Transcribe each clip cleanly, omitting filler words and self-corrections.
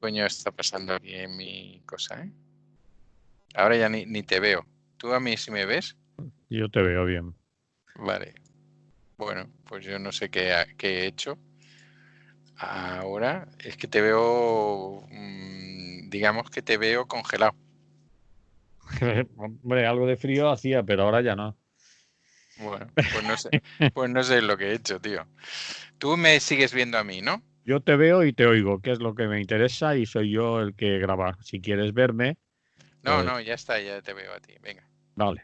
Coño, está pasando aquí en mi cosa, ¿eh? Ahora ya ni te veo. ¿Tú a mí sí me ves? Yo te veo bien. Vale. Bueno, pues yo no sé qué he hecho. Ahora es que te veo, digamos que te veo congelado. Hombre, algo de frío hacía, pero ahora ya no. Bueno, pues no sé lo que he hecho, tío. Tú me sigues viendo a mí, ¿no? Yo te veo y te oigo, que es lo que me interesa y soy yo el que graba. Si quieres verme, No, pues no, ya está, ya te veo a ti. Venga. vale.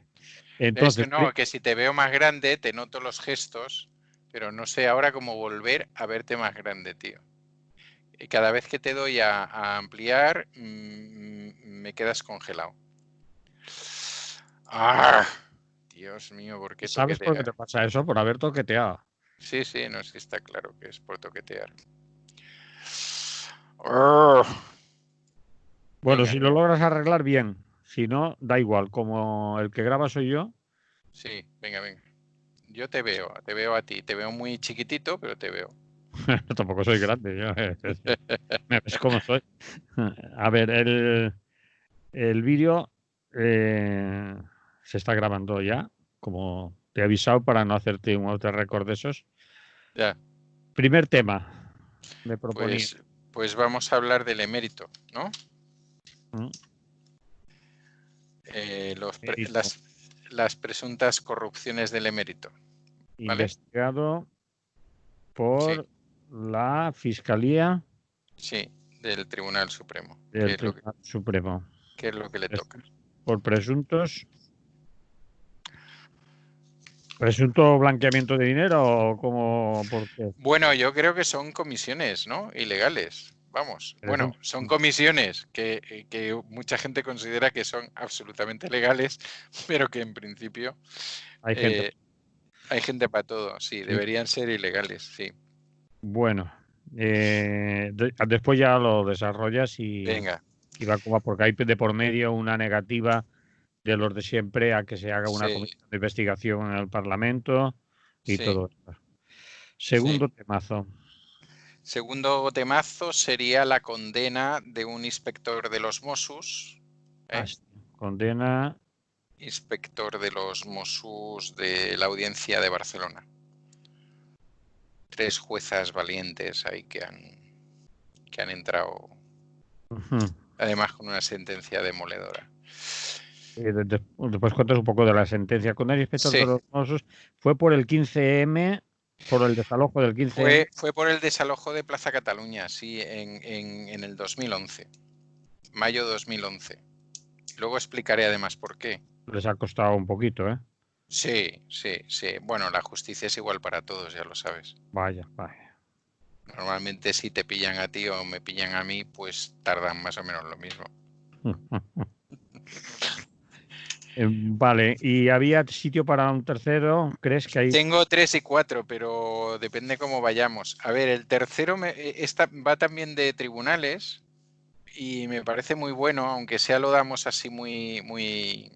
Es Entonces, que no, que si te veo más grande, te noto los gestos, pero no sé ahora cómo volver a verte más grande, tío. Y cada vez que te doy a ampliar, me quedas congelado. ¡Ah! Dios mío, ¿por qué ¿sabes por qué toquetear? te pasa eso? Por haber toqueteado. Sí, sí, no, sí está claro que es por toquetear. ¡Arr! Bueno, Venga, si lo logras arreglar bien. Si no, da igual. Como el que graba soy yo, sí, venga, venga. Yo te veo a ti, te veo muy chiquitito, pero te veo. tampoco soy grande. Me ves como soy. A ver, el vídeo eh, se está grabando ya, como te he avisado para no hacerte un auto récord de esos. Ya, Primer tema, me proponía. pues, pues vamos a hablar del emérito, ¿no? ¿Mm? Eh, los pre- Mérito. las, las presuntas corrupciones del emérito, ¿vale? Investigado Sí, por la Fiscalía sí, del Tribunal Supremo, del Tribunal Supremo. qué es lo que le toca. Por presunto blanqueamiento de dinero o como por qué. Bueno, yo creo que son comisiones, ¿no? Ilegales. Vamos, bueno, Presunto. son comisiones que mucha gente considera que son absolutamente legales, pero que en principio Hay gente. eh, hay gente para todo. Sí, Sí. deberían ser ilegales, sí. Bueno, después ya lo desarrollas Venga, y va como porque hay de por medio una negativa de los de siempre a que se haga una sí, comisión de investigación en el Parlamento y sí, todo esto. sí. Segundo temazo. Segundo temazo sería la condena de un inspector de los Mossos, ¿eh? Condena. Inspector de los Mossos de la Audiencia de Barcelona. Tres juezas valientes ahí que han entrado, Ujú. además con una sentencia demoledora. Después cuentas un poco de la sentencia. Con el inspector de Sí, los Mossos fue por el 15M, por el desalojo del 15M. fue por el desalojo de Plaza Cataluña, sí, en el 2011, mayo 2011. Luego explicaré además por qué. Les ha costado un poquito, ¿eh? Sí, sí, sí. Bueno, la justicia es igual para todos, ya lo sabes. Vaya, vaya. Normalmente si te pillan a ti o me pillan a mí, pues tardan más o menos lo mismo. Vale, ¿y había sitio para un tercero? ¿Crees que hay? Tengo 3 y 4, pero depende cómo vayamos. A ver, el tercero va también de tribunales y me parece muy bueno, aunque sea lo damos así muy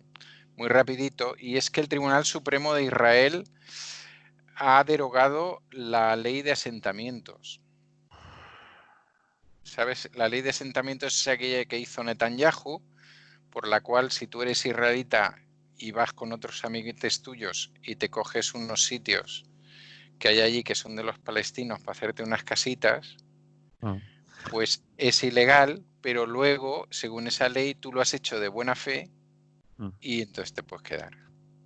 rapidito, y es que el Tribunal Supremo de Israel ha derogado la ley de asentamientos. ¿Sabes? La ley de asentamientos es aquella que hizo Netanyahu, por la cual si tú eres israelita y vas con otros amiguetes tuyos y te coges unos sitios que hay allí que son de los palestinos para hacerte unas casitas, Ah. pues es ilegal, pero luego, según esa ley, tú lo has hecho de buena fe Mm. y entonces te puedes quedar.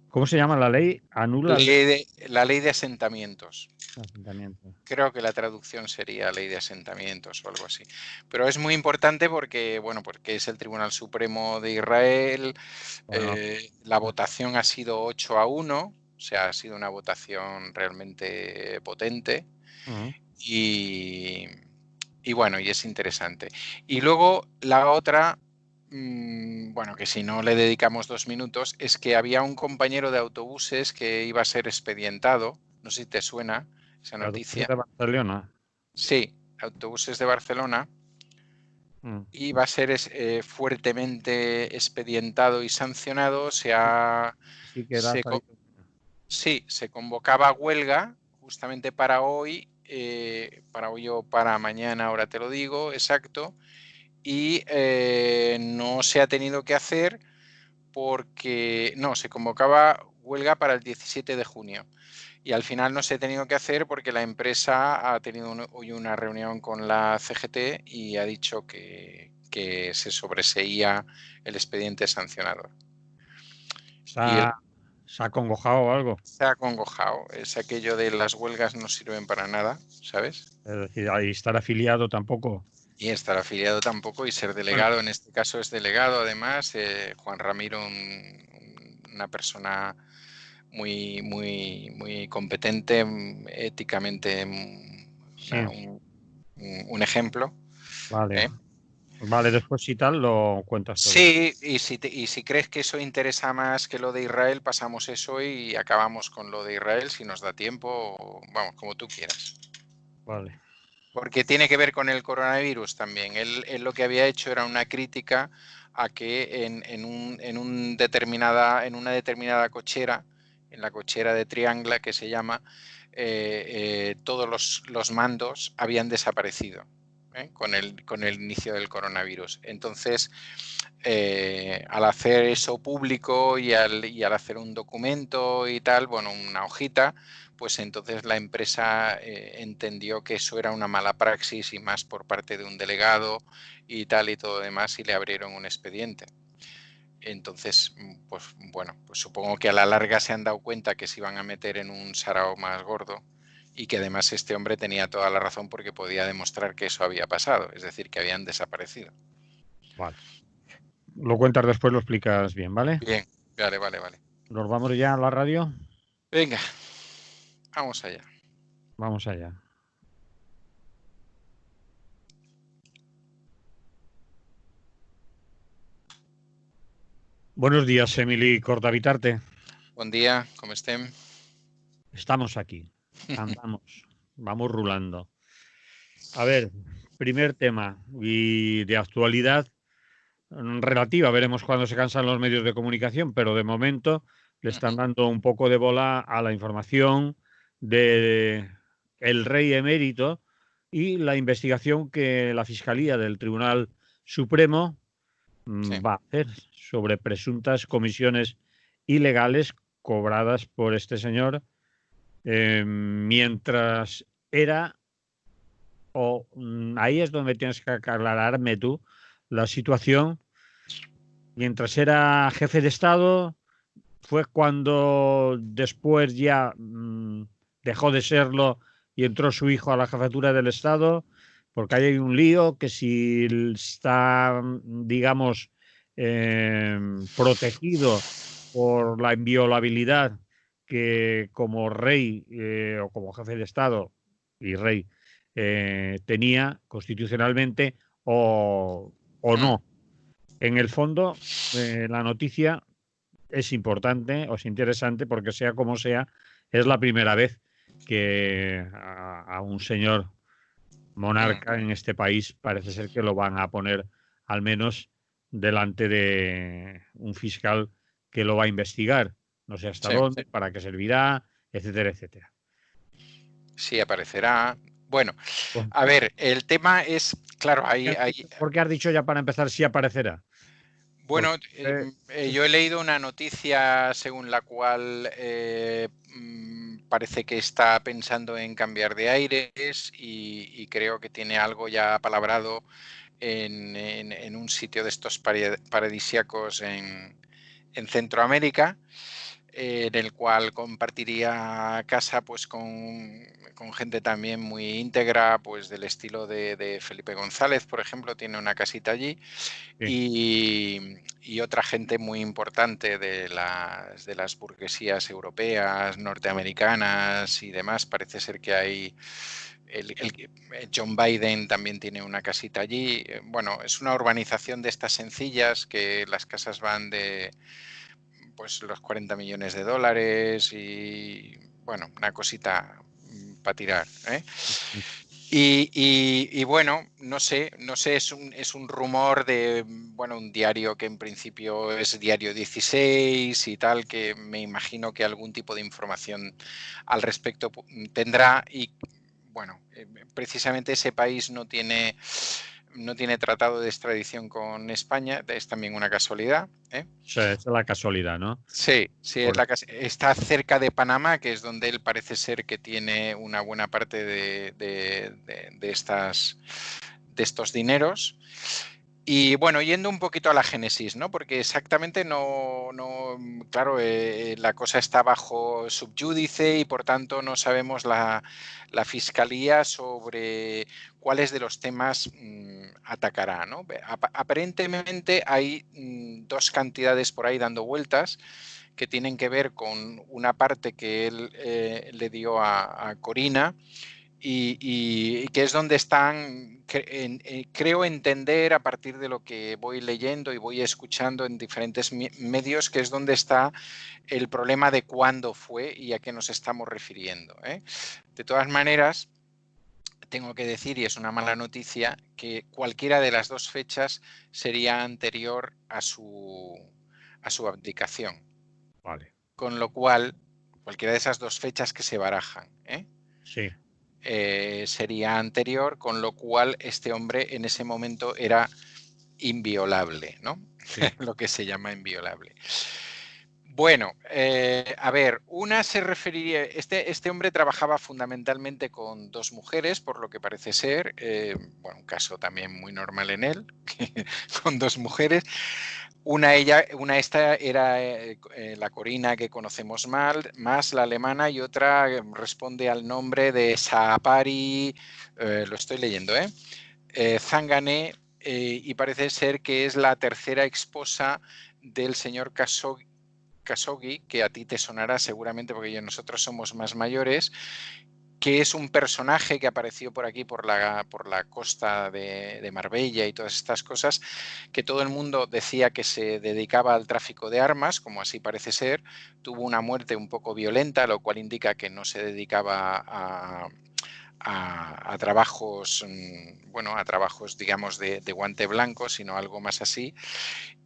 ¿Cómo se llama la ley? Anula el La ley de asentamientos. asentamiento. Creo que la traducción sería ley de asentamientos o algo así. Pero es muy importante porque, bueno, porque es el Tribunal Supremo de Israel. Bueno, La votación ha sido 8-1, o sea, ha sido una votación realmente potente. ujú. Y, y bueno, y es interesante. Y luego la otra, bueno, que si no le dedicamos 2 minutos, es que había un compañero de autobuses que iba a ser expedientado, no sé si te suena esa La autopsia noticia. de Barcelona. Sí, autobuses de Barcelona, Mm. y va a ser fuertemente expedientado y sancionado. Sí que era Se, salido. sí, se convocaba huelga justamente para hoy o para mañana, ahora te lo digo, exacto, y no se ha tenido que hacer porque no, se convocaba huelga para el 17 de junio y al final no se ha tenido que hacer porque la empresa ha tenido hoy una reunión con la CGT y ha dicho que se sobreseía el expediente sancionador. ¿Se Y ha, se ha acongojado o algo? se ha acongojado, es aquello de las huelgas no sirven para nada, ¿sabes? Es decir, ahí estar afiliado tampoco. Y estar afiliado tampoco y ser Bueno, delegado, en este caso es delegado además, Juan Ramiro, una persona muy competente, éticamente sí, un ejemplo. vale. ¿Eh? Vale, después si tal lo cuentas todo. Sí, y si crees que eso interesa más que lo de Israel, pasamos eso y acabamos con lo de Israel si nos da tiempo, o, vamos, como tú quieras. Vale. Porque tiene que ver con el coronavirus también. Él lo que había hecho era una crítica a que en una determinada cochera, en la cochera de Triangla que se llama, todos los mandos habían desaparecido con el inicio del coronavirus. Entonces, al hacer eso público y al hacer un documento y tal, bueno, una hojita, pues entonces la empresa entendió que eso era una mala praxis y más por parte de un delegado y tal y todo demás y le abrieron un expediente. Entonces, pues bueno, pues supongo que a la larga se han dado cuenta que se iban a meter en un sarao más gordo y que además este hombre tenía toda la razón porque podía demostrar que eso había pasado, es decir, que habían desaparecido. Vale. Lo cuentas después, lo explicas bien, ¿vale? Bien, vale. Nos vamos ya a la radio. Venga, vamos allá. Vamos allá. Buenos días, Emily Cortavitarte. Buen día, ¿cómo estén? Estamos aquí. Andamos. Vamos rulando. A ver, primer tema y de actualidad relativa. Veremos cuándo se cansan los medios de comunicación, pero de momento le están dando un poco de bola a la información de el rey emérito y la investigación que la Fiscalía del Tribunal Supremo Sí. va a hacer sobre presuntas comisiones ilegales cobradas por este señor mientras era, ahí es donde tienes que aclararme tú la situación, mientras era jefe de Estado, fue cuando después ya dejó de serlo y entró su hijo a la jefatura del Estado, porque ahí hay un lío que si está, digamos, protegido por la inviolabilidad que como rey o como jefe de Estado y rey tenía constitucionalmente o no. En el fondo, la noticia es importante o es interesante porque sea como sea, es la primera vez que a un señor monarca en este país parece ser que lo van a poner al menos delante de un fiscal que lo va a investigar. No sé hasta Sí, dónde, para qué servirá, etcétera, etcétera. sí aparecerá. Bueno, Pues, a ver, el tema es, claro, hay ¿por qué has dicho ya para empezar si aparecerá? Porque bueno, yo he leído una noticia según la cual parece que está pensando en cambiar de aires y creo que tiene algo ya palabrado en un sitio de estos paradisíacos en Centroamérica, en el cual compartiría casa pues con gente también muy íntegra, pues del estilo de Felipe González, por ejemplo, tiene una casita allí, sí, y otra gente muy importante de las burguesías europeas, norteamericanas y demás. Parece ser que hay John Biden también tiene una casita allí. Bueno, es una urbanización de estas sencillas que las casas van de pues los 40 millones de dólares y bueno, una cosita para tirar. ¿Eh? Y bueno, no sé, es un rumor de, bueno, un diario que en principio es Diario 16 y tal, que me imagino que algún tipo de información al respecto tendrá y bueno, precisamente ese país no tiene no tiene tratado de extradición con España, es también una casualidad. Sí, es la casualidad, ¿no? Sí, sí, está cerca de Panamá, que es donde él parece ser que tiene una buena parte de estos dineros. Y bueno, yendo un poquito a la génesis, ¿no? Porque exactamente claro, la cosa está bajo subyúdice y por tanto no sabemos la fiscalía sobre cuáles de los temas atacará, ¿no? Aparentemente hay dos cantidades por ahí dando vueltas que tienen que ver con una parte que él le dio a Corina, y que es donde están, creo entender a partir de lo que voy leyendo y voy escuchando en diferentes medios, que es donde está el problema de cuándo fue y a qué nos estamos refiriendo. De todas maneras, tengo que decir, y es una mala noticia, que cualquiera de las dos fechas sería anterior a su abdicación. Vale. Con lo cual, cualquiera de esas dos fechas que se barajan, Sí. sería anterior, con lo cual este hombre en ese momento era inviolable, ¿no? Sí. Lo que se llama inviolable. Bueno, a ver, una se referiría, este hombre trabajaba fundamentalmente con dos mujeres, por lo que parece ser, bueno, un caso también muy normal en él, con dos mujeres. Una esta era la Corina que conocemos más la alemana, y otra responde al nombre de Saapari, lo estoy leyendo, Zangané, y parece ser que es la tercera esposa del señor Khashoggi, que a ti te sonará seguramente porque nosotros somos más mayores, que es un personaje que apareció por aquí, por la costa de Marbella y todas estas cosas, que todo el mundo decía que se dedicaba al tráfico de armas, como así parece ser. Tuvo una muerte un poco violenta, lo cual indica que no se dedicaba a trabajos, bueno, a trabajos, digamos, de guante blanco, sino algo más así,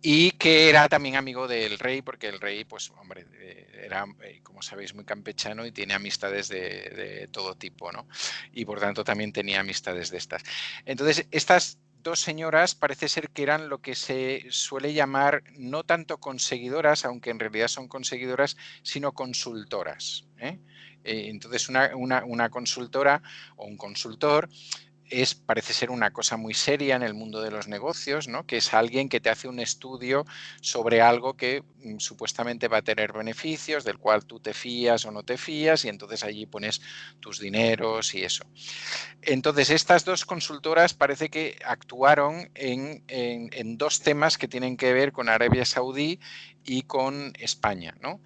y que era también amigo del rey, porque el rey, pues, hombre, era, como sabéis, muy campechano y tiene amistades de todo tipo, ¿no? Y por tanto también tenía amistades de estas. Entonces, estas dos señoras parece ser que eran lo que se suele llamar no tanto conseguidoras, aunque en realidad son conseguidoras, sino consultoras. Entonces, una consultora o un consultor parece ser una cosa muy seria en el mundo de los negocios, ¿no? Que es alguien que te hace un estudio sobre algo que supuestamente va a tener beneficios, del cual tú te fías o no te fías, y entonces allí pones tus dineros y eso. Entonces, estas dos consultoras parece que actuaron en dos temas que tienen que ver con Arabia Saudí y con España, ¿no?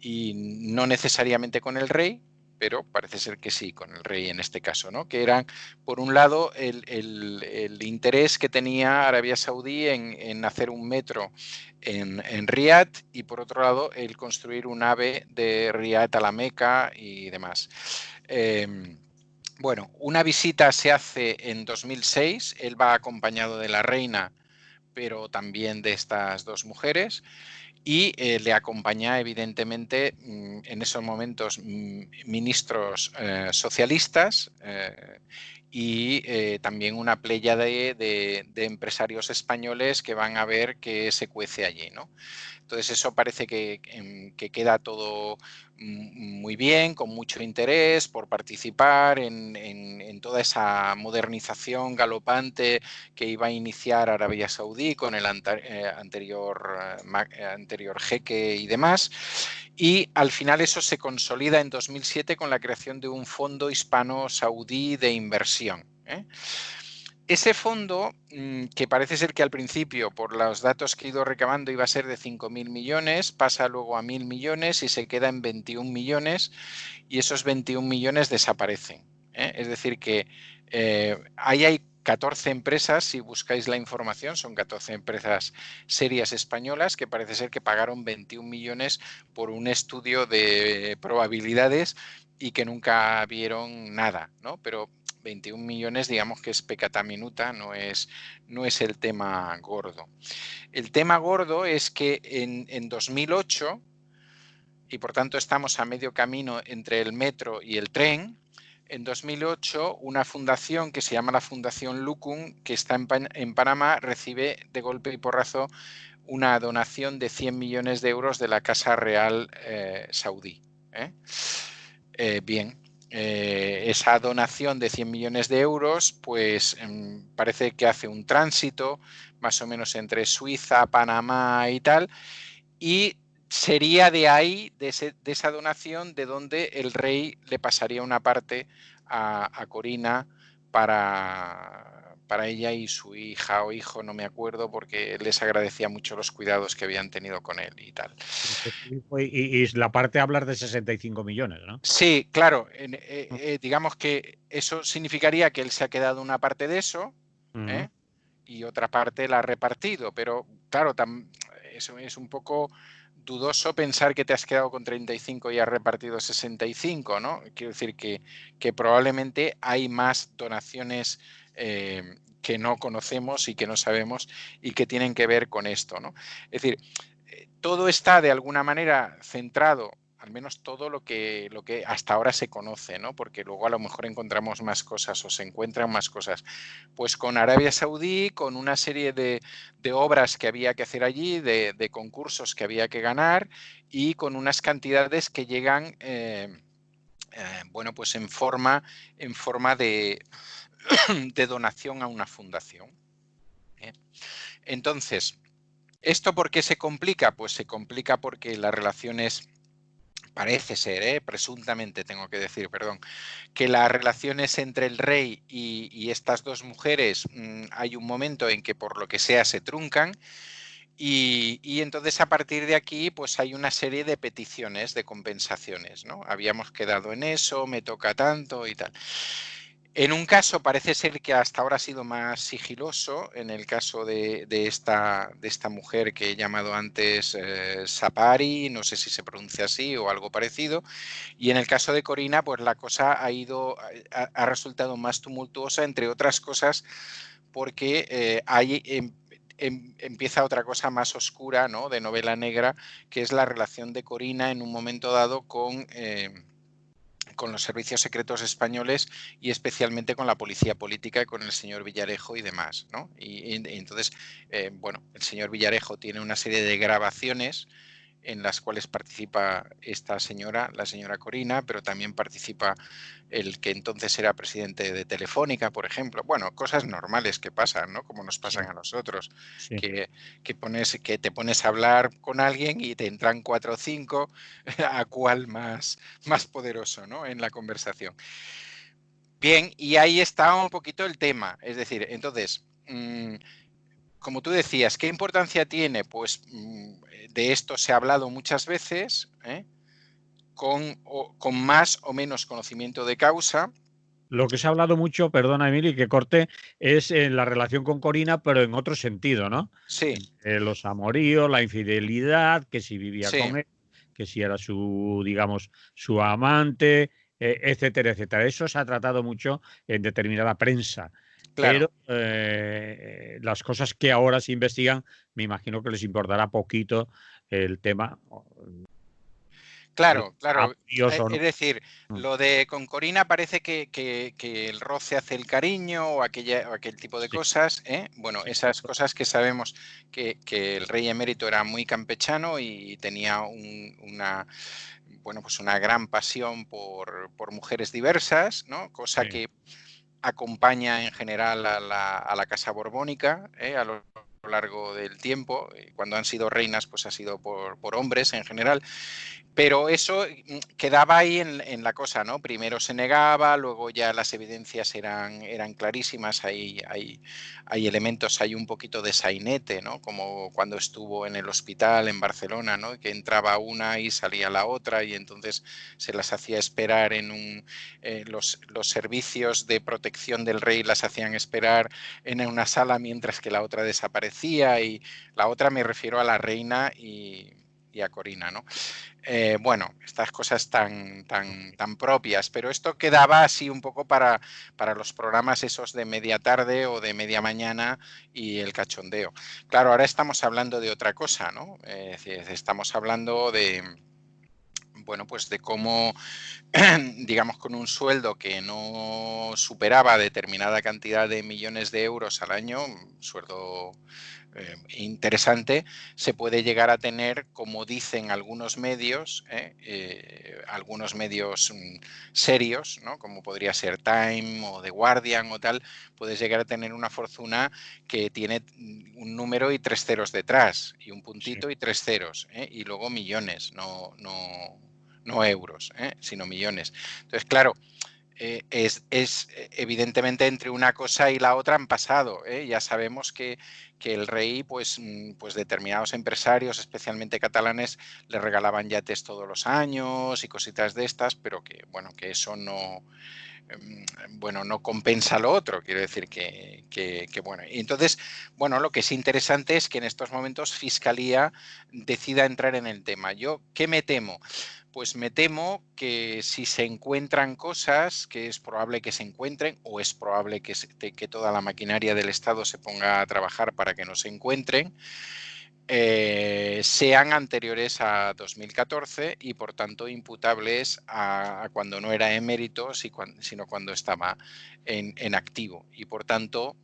Y no necesariamente con el rey, pero parece ser que sí, con el rey en este caso, ¿no? Que eran, por un lado, el interés que tenía Arabia Saudí en hacer un metro en Riad, y por otro lado, el construir un AVE de Riad a la Meca y demás. Bueno, una visita se hace en 2006, él va acompañado de la reina, pero también de estas dos mujeres, y le acompaña evidentemente en esos momentos ministros socialistas, y también una pléyade de empresarios españoles que van a ver qué se cuece allí, ¿no? Entonces eso parece que queda todo muy bien, con mucho interés por participar en toda esa modernización galopante que iba a iniciar Arabia Saudí con el anterior jeque y demás. Y al final eso se consolida en 2007 con la creación de un fondo hispano-saudí de inversión. Ese fondo, que parece ser que al principio, por los datos que he ido recabando, iba a ser de 5.000 millones, pasa luego a 1.000 millones y se queda en 21 millones, y esos 21 millones desaparecen. Es decir, que ahí hay 14 empresas, si buscáis la información, son 14 empresas serias españolas que parece ser que pagaron 21 millones por un estudio de probabilidades y que nunca vieron nada, ¿no? Pero 21 millones, digamos que es pecata minuta, no es el tema gordo. El tema gordo es que en 2008, y por tanto estamos a medio camino entre el metro y el tren, en 2008 una fundación que se llama la Fundación Lukum, que está en Panamá, recibe de golpe y porrazo una donación de 100 millones de euros de la Casa Real saudí. Bien, esa donación de 100 millones de euros, pues parece que hace un tránsito más o menos entre Suiza, Panamá y tal, y sería de ahí, de esa donación, de donde el rey le pasaría una parte a Corina para ella y su hija o hijo, no me acuerdo, porque les agradecía mucho los cuidados que habían tenido con él y tal. Y la parte hablar de 65 millones, ¿no? Sí, claro, digamos que eso significaría que él se ha quedado una parte de eso, Uh-huh. y otra parte la ha repartido, pero claro, eso es un poco dudoso pensar que te has quedado con 35 y has repartido 65, ¿no? Quiero decir que probablemente hay más donaciones que no conocemos y que no sabemos y que tienen que ver con esto, ¿no? Es decir, todo está de alguna manera centrado, al menos todo lo que hasta ahora se conoce, ¿no? Porque luego a lo mejor encontramos más cosas o se encuentran más cosas. Pues con Arabia Saudí, con una serie de obras que había que hacer allí, de concursos que había que ganar y con unas cantidades que llegan, bueno, pues en forma de, de donación a una fundación. Entonces, ¿esto por qué se complica? Pues se complica porque las relaciones, parece ser, presuntamente tengo que decir, perdón, que las relaciones entre el rey y estas dos mujeres, hay un momento en que por lo que sea se truncan y entonces a partir de aquí pues hay una serie de peticiones de compensaciones, ¿no? Habíamos quedado en eso, me toca tanto y tal. En un caso parece ser que hasta ahora ha sido más sigiloso, en el caso de esta mujer que he llamado antes Sapari, no sé si se pronuncia así o algo parecido, y en el caso de Corina, pues la cosa ha resultado más tumultuosa, entre otras cosas, porque hay empieza otra cosa más oscura, ¿no? De novela negra, que es la relación de Corina en un momento dado con los servicios secretos españoles y especialmente con la policía política y con el señor Villarejo y demás, ¿no? Y entonces, bueno, el señor Villarejo tiene una serie de grabaciones en las cuales participa esta señora, la señora Corina, pero también participa el que entonces era presidente de Telefónica, por ejemplo. Bueno, cosas normales que pasan, ¿no? Como nos pasan Sí, a nosotros, sí. que te pones a hablar con alguien y te entran 4 o 5, a cuál más poderoso, ¿no? En la conversación. Bien, y ahí está un poquito el tema. Es decir, entonces, como tú decías, ¿qué importancia tiene? Pues de esto se ha hablado muchas veces, con más o menos conocimiento de causa. Lo que se ha hablado mucho, perdona Emily, que corte, es en la relación con Corina, pero en otro sentido, ¿no? Sí, Los amoríos, la infidelidad, que si vivía sí, con él, que si era su, digamos, su amante, etcétera, etcétera. Eso se ha tratado mucho en determinada prensa. claro. Pero las cosas que ahora se investigan, me imagino que les importará poquito el tema. Claro, claro. Amoríos o no. Es decir, lo de con Corina parece que el roce hace el cariño o aquel tipo de Sí, cosas. Bueno, sí, esas cosas que sabemos que el rey emérito era muy campechano y tenía bueno, pues una gran pasión por mujeres diversas, ¿no? Cosa sí, que acompaña en general a la Casa Borbónica a lo largo del tiempo. Cuando han sido reinas, pues ha sido por hombres en general. Pero eso quedaba ahí en la cosa, ¿no? Primero se negaba, luego ya las evidencias eran clarísimas, hay elementos, hay un poquito de sainete, ¿no? Como cuando estuvo en el hospital en Barcelona, ¿no? Que entraba una y salía la otra y entonces se las hacía esperar los servicios de protección del rey las hacían esperar en una sala mientras que la otra desaparecía y la otra me refiero a la reina y a Corina, ¿no? Bueno, estas cosas tan propias, pero esto quedaba así un poco para los programas esos de media tarde o de media mañana y el cachondeo. Claro, ahora estamos hablando de otra cosa, ¿no? Estamos hablando bueno, pues de cómo, digamos, con un sueldo que no superaba determinada cantidad de millones de euros al año, un sueldo interesante, se puede llegar a tener, como dicen algunos medios serios, ¿no? Como podría ser Time o The Guardian o tal, puedes llegar a tener una fortuna que tiene un número y 3 ceros detrás, y un puntito y 3 ceros, y luego millones, no euros, sino millones. Entonces, claro, es evidentemente entre una cosa y la otra han pasado. Ya sabemos que el rey, pues determinados empresarios, especialmente catalanes, le regalaban yates todos los años y cositas de estas, pero que, bueno, que eso no, no compensa lo otro, quiero decir que bueno. Y entonces, bueno, lo que es interesante es que en estos momentos Fiscalía decida entrar en el tema. ¿Yo qué me temo? Pues me temo que si se encuentran cosas, que es probable que se encuentren, o es probable que toda la maquinaria del Estado se ponga a trabajar para que no se encuentren, sean anteriores a 2014 y por tanto imputables a cuando no era emérito, sino cuando estaba en activo. Y por tanto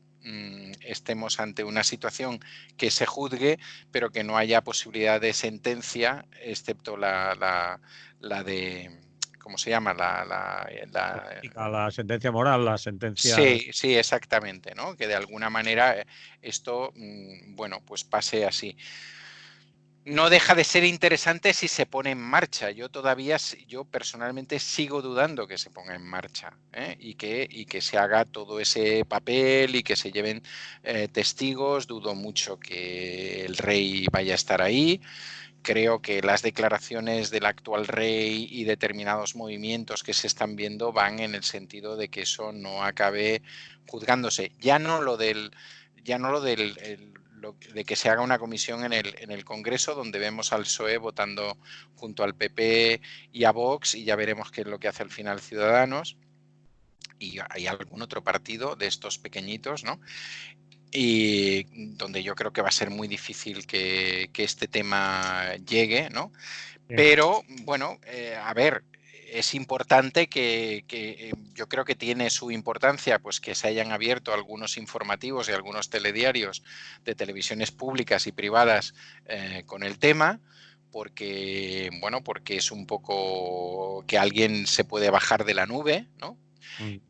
estemos ante una situación que se juzgue, pero que no haya posibilidad de sentencia, excepto la de, ¿cómo se llama? La sentencia moral, la sentencia... Sí, sí, exactamente, ¿no? Que de alguna manera esto, bueno, pues pase así. No deja de ser interesante si se pone en marcha. Yo personalmente sigo dudando que se ponga en marcha, y que se haga todo ese papel y que se lleven testigos. Dudo mucho que el rey vaya a estar ahí. Creo que las declaraciones del actual rey y determinados movimientos que se están viendo van en el sentido de que eso no acabe juzgándose. De que se haga una comisión en el Congreso, donde vemos al PSOE votando junto al PP y a Vox, y ya veremos qué es lo que hace al final Ciudadanos y hay algún otro partido de estos pequeñitos, ¿no? Y donde yo creo que va a ser muy difícil que este tema llegue, ¿no? Pero, bueno, a ver, es importante que yo creo que tiene su importancia, pues que se hayan abierto algunos informativos y algunos telediarios de televisiones públicas y privadas con el tema, porque, bueno, porque es un poco que alguien se puede bajar de la nube, ¿no?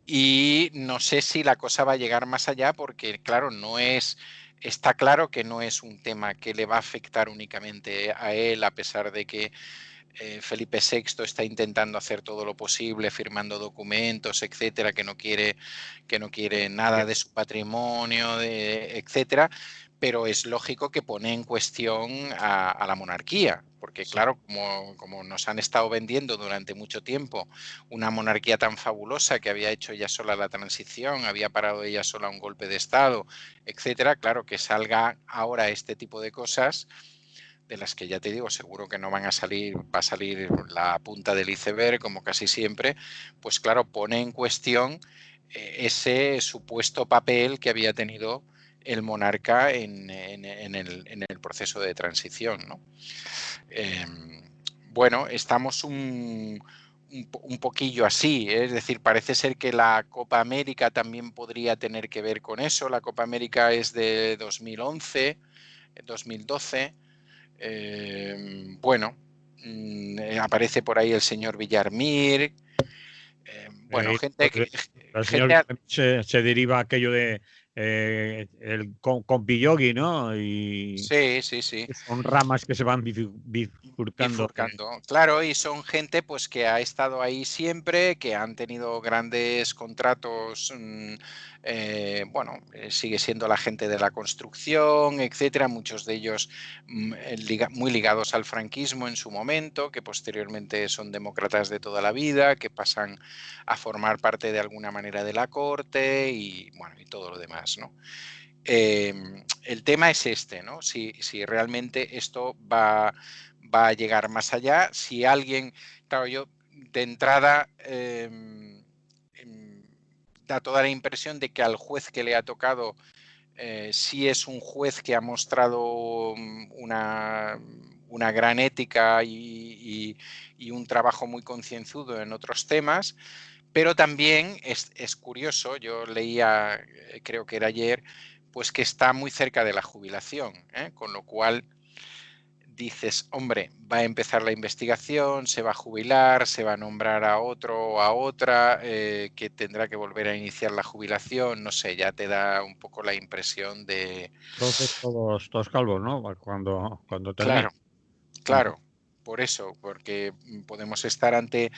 Y no sé si la cosa va a llegar más allá porque, claro, está claro que no es un tema que le va a afectar únicamente a él, a pesar de que Felipe VI está intentando hacer todo lo posible, firmando documentos, etcétera, que no quiere nada de su patrimonio, etcétera, pero es lógico que pone en cuestión a la monarquía, porque claro, como nos han estado vendiendo durante mucho tiempo una monarquía tan fabulosa que había hecho ella sola la transición, había parado ella sola un golpe de Estado, etcétera, claro, que salga ahora este tipo de cosas, de las que ya te digo, seguro que no van a salir, va a salir la punta del iceberg, como casi siempre, pues claro, pone en cuestión ese supuesto papel que había tenido el monarca en el proceso de transición, ¿no? Bueno, estamos un poquillo así, es decir, parece ser que la Copa América también podría tener que ver con eso. La Copa América es de 2011, 2012. Bueno, aparece por ahí el señor Villarmir. Bueno, El señor gente. se deriva aquello de el compi yogi, ¿no? Y Sí, sí, sí. son ramas que se van bifurcando. Bifurcando, claro, y son gente pues que ha estado ahí siempre, que han tenido grandes contratos, bueno, sigue siendo la gente de la construcción, etcétera, muchos de ellos muy ligados al franquismo en su momento, que posteriormente son demócratas de toda la vida, que pasan a formar parte de alguna manera de la corte y bueno, y todo lo demás, ¿no? El tema es este, ¿no? Si realmente esto va a llegar más allá, si alguien, claro, yo de entrada da toda la impresión de que al juez que le ha tocado sí es un juez que ha mostrado una gran ética y un trabajo muy concienzudo en otros temas, pero también es curioso, yo leía, creo que era ayer, pues que está muy cerca de la jubilación, con lo cual dices, hombre, va a empezar la investigación, se va a jubilar, se va a nombrar a otro o a otra, que tendrá que volver a iniciar la jubilación, no sé, ya te da un poco la impresión de... Entonces todos calvos, ¿no? Cuando termine. Claro, claro, por eso, porque podemos estar ante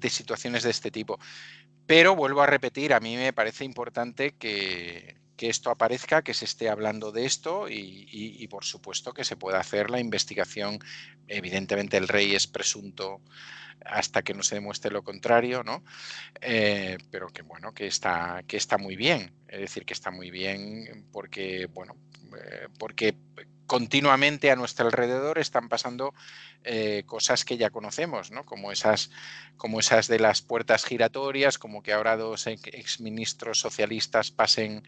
situaciones de este tipo. Pero vuelvo a repetir, a mí me parece importante que esto aparezca, que se esté hablando de esto y por supuesto que se pueda hacer la investigación. Evidentemente el rey es presunto hasta que no se demuestre lo contrario, ¿no? Pero que bueno, que está muy bien. Es decir, que está muy bien porque, bueno, porque continuamente a nuestro alrededor están pasando cosas que ya conocemos, ¿no? Como esas de las puertas giratorias, como que ahora dos exministros socialistas pasen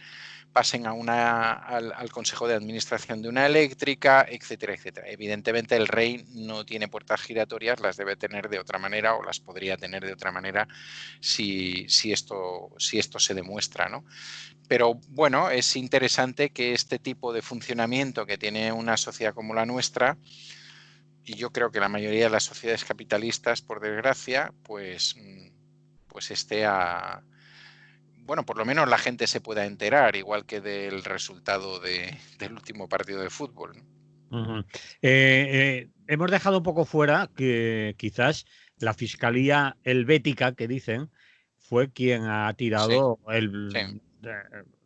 al Consejo de Administración de una eléctrica, etcétera, etcétera. Evidentemente el rey no tiene puertas giratorias, las debe tener de otra manera o las podría tener de otra manera si esto se demuestra, ¿no? Pero bueno, es interesante que este tipo de funcionamiento que tiene una sociedad como la nuestra, y yo creo que la mayoría de las sociedades capitalistas, por desgracia, pues esté a... Bueno, por lo menos la gente se pueda enterar, igual que del resultado del último partido de fútbol, ¿no? Ujú. Hemos dejado un poco fuera que quizás la Fiscalía Helvética, que dicen, fue quien ha Sí, tirado sí,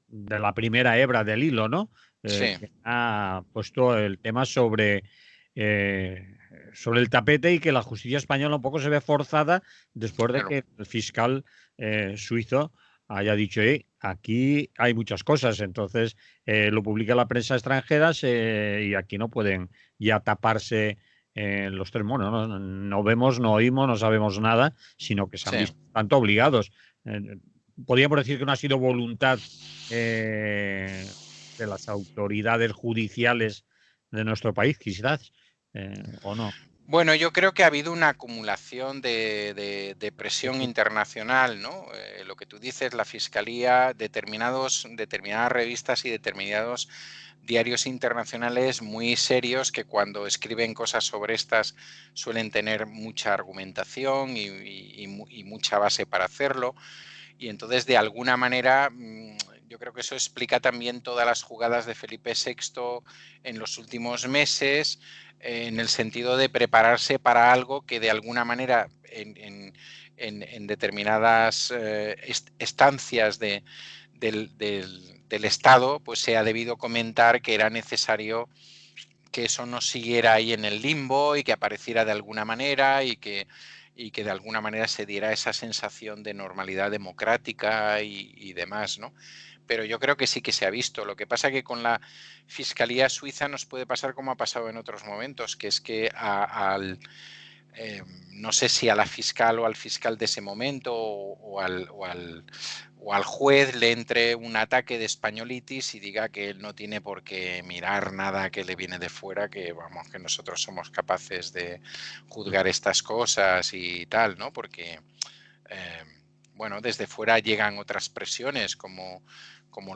de la primera hebra del hilo, ¿no? sí, Que ha puesto el tema sobre el tapete y que la justicia española un poco se ve forzada después de claro. que el fiscal suizo haya dicho, aquí hay muchas cosas, entonces lo publica la prensa extranjera y aquí no pueden ya taparse los tres monos. ¿No? No vemos, no oímos, no sabemos nada, sino que se han Sí. visto tanto obligados. Eh, Podríamos decir que no ha sido voluntad de las autoridades judiciales de nuestro país, quizás, o no. Bueno, yo creo que ha habido una acumulación de presión internacional, ¿no? Lo que tú dices, la Fiscalía, determinadas revistas y determinados diarios internacionales muy serios que cuando escriben cosas sobre estas suelen tener mucha argumentación y mucha base para hacerlo. Y entonces, de alguna manera, yo creo que eso explica también todas las jugadas de Felipe VI en los últimos meses, en el sentido de prepararse para algo que de alguna manera en determinadas estancias del Estado, pues se ha debido comentar que era necesario que eso no siguiera ahí en el limbo y que apareciera de alguna manera y que de alguna manera se diera esa sensación de normalidad democrática y demás, ¿no? Pero yo creo que sí que se ha visto. Lo que pasa que con la Fiscalía Suiza nos puede pasar como ha pasado en otros momentos, que es que no sé si a la fiscal o al fiscal de ese momento o al juez le entre un ataque de españolitis y diga que él no tiene por qué mirar nada que le viene de fuera, que vamos, que nosotros somos capaces de juzgar estas cosas y tal, ¿no? Porque eh, bueno, desde fuera llegan otras presiones como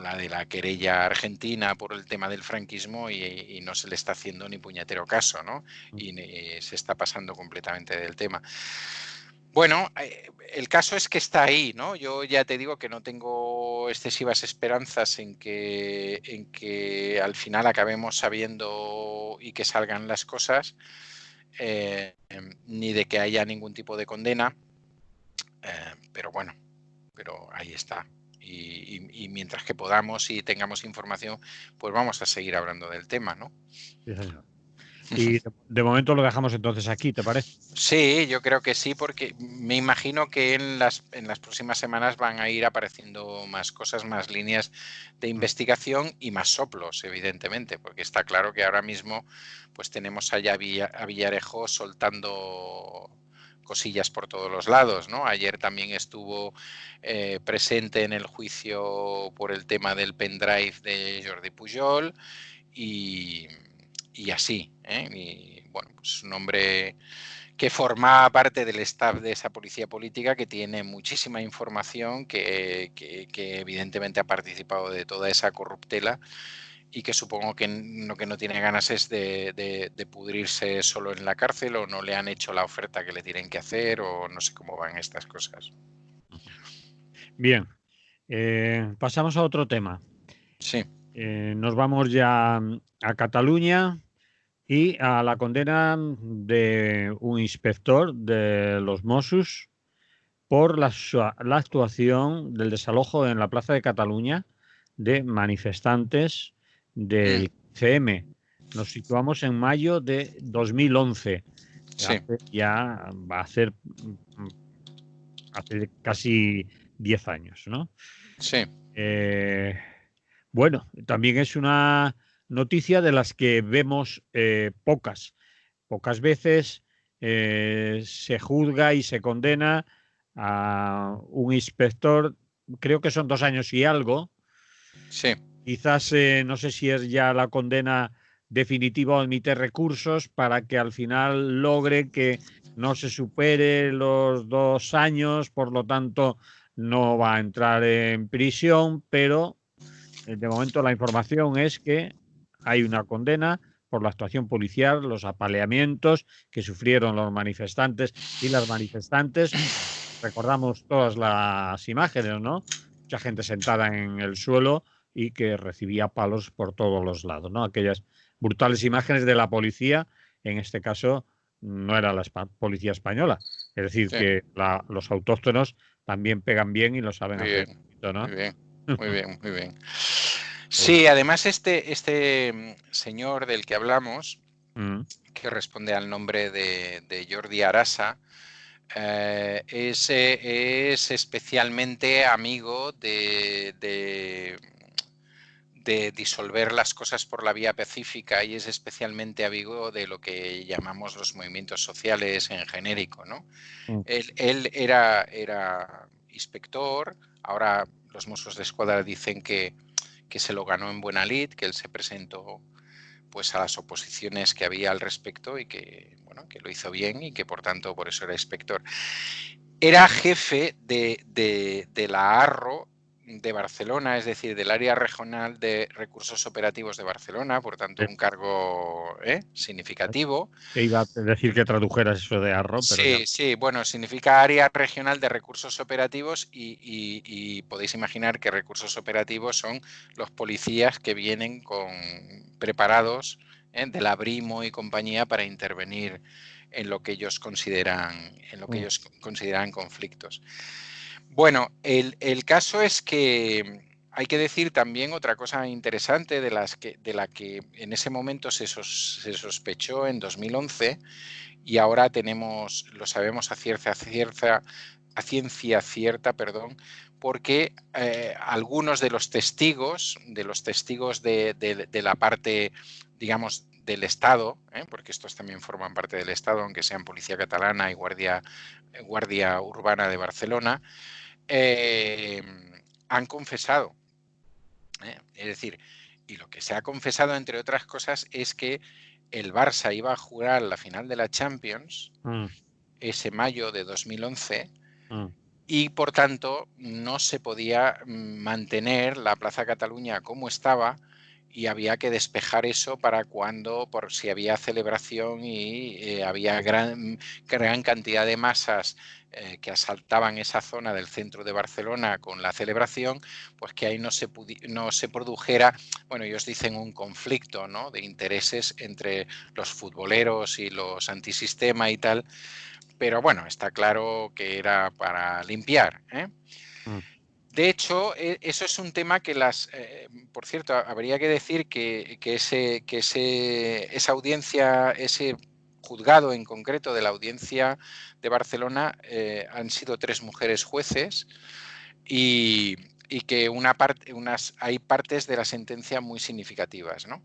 la de la querella argentina por el tema del franquismo y no se le está haciendo ni puñetero caso, ¿no? Y se está pasando completamente del tema. Bueno, el caso es que está ahí, ¿no? Yo ya te digo que no tengo excesivas esperanzas en que al final acabemos sabiendo y que salgan las cosas, ni de que haya ningún tipo de condena. Pero bueno, pero ahí está. Y mientras que podamos y tengamos información, pues vamos a seguir hablando del tema, ¿no? Sí, señor. Y de momento lo dejamos entonces aquí, ¿te parece? Sí, yo creo que sí, porque me imagino que en las próximas semanas van a ir apareciendo más cosas, más líneas de investigación y más soplos, evidentemente, porque está claro que ahora mismo pues tenemos allá a Villarejo soltando cosillas por todos los lados, ¿no? Ayer también estuvo presente en el juicio por el tema del pendrive de Jordi Pujol y, y así, ¿eh? Y bueno, pues un hombre que formaba parte del staff de esa policía política, que tiene muchísima información, que evidentemente ha participado de toda esa corruptela y que supongo que no tiene ganas es de pudrirse solo en la cárcel, o no le han hecho la oferta que le tienen que hacer, o no sé cómo van estas cosas. Bien, pasamos a otro tema. Sí. Nos vamos ya a Cataluña y a la condena de un inspector de los Mossos por la actuación del desalojo en la Plaza de Cataluña de manifestantes del CM. Nos situamos en mayo de 2011. Sí. Ya va a ser hace casi 10 años, ¿no? Sí. Bueno, también es una noticia de las que vemos pocas. Pocas veces se juzga y se condena a un inspector, creo que son 2 años y algo. Sí. Quizás no sé si es ya la condena definitiva o admite recursos para que al final logre que no se supere los 2 años, por lo tanto no va a entrar en prisión, pero de momento la información es que hay una condena por la actuación policial, los apaleamientos que sufrieron los manifestantes y las manifestantes. Recordamos todas las imágenes, ¿no? Mucha gente sentada en el suelo y que recibía palos por todos los lados, ¿no? Aquellas brutales imágenes de la policía, en este caso no era la policía española, es decir, Sí. que los autóctonos también pegan bien y lo saben Muy hacer, bien. ¿no? Muy bien. Muy bien. Muy bien. Sí, además este señor del que hablamos, que responde al nombre de Jordi Arasa, es especialmente amigo de disolver las cosas por la vía pacífica, y es especialmente amigo de lo que llamamos los movimientos sociales en genérico, ¿no? Él era inspector, ahora los Mossos de Escuadra dicen que se lo ganó en buena lid, que él se presentó pues a las oposiciones que había al respecto, y que bueno, que lo hizo bien, y que por tanto por eso era inspector. Era jefe de la ARRO de Barcelona, es decir, del área regional de recursos operativos de Barcelona, por tanto un cargo significativo. Te iba a decir que tradujeras eso de arro, pero ya. Sí, bueno, significa área regional de recursos operativos, y podéis imaginar que recursos operativos son los policías que vienen preparados de la Brimo y compañía para intervenir en lo que ellos consideran conflictos. Bueno, el caso es que hay que decir también otra cosa interesante de la que en ese momento se sospechó en 2011, y ahora lo sabemos a ciencia cierta, porque algunos de los testigos de la parte, digamos, del Estado, porque estos también forman parte del Estado, aunque sean Policía Catalana y Guardia Urbana de Barcelona, han confesado. Es decir, y lo que se ha confesado, entre otras cosas, es que el Barça iba a jugar la final de la Champions ese mayo de 2011, y por tanto no se podía mantener la Plaza Cataluña como estaba, y había que despejar eso para por si había celebración y había gran cantidad de masas que asaltaban esa zona del centro de Barcelona con la celebración, pues que ahí no se produjera, bueno, ellos dicen un conflicto, ¿no?, de intereses entre los futboleros y los antisistema y tal, pero bueno, está claro que era para limpiar, ¿eh? De hecho, eso es un tema que por cierto, habría que decir que esa audiencia, ese juzgado en concreto de la audiencia de Barcelona, han sido 3 mujeres jueces, y que hay partes de la sentencia muy significativas, ¿no?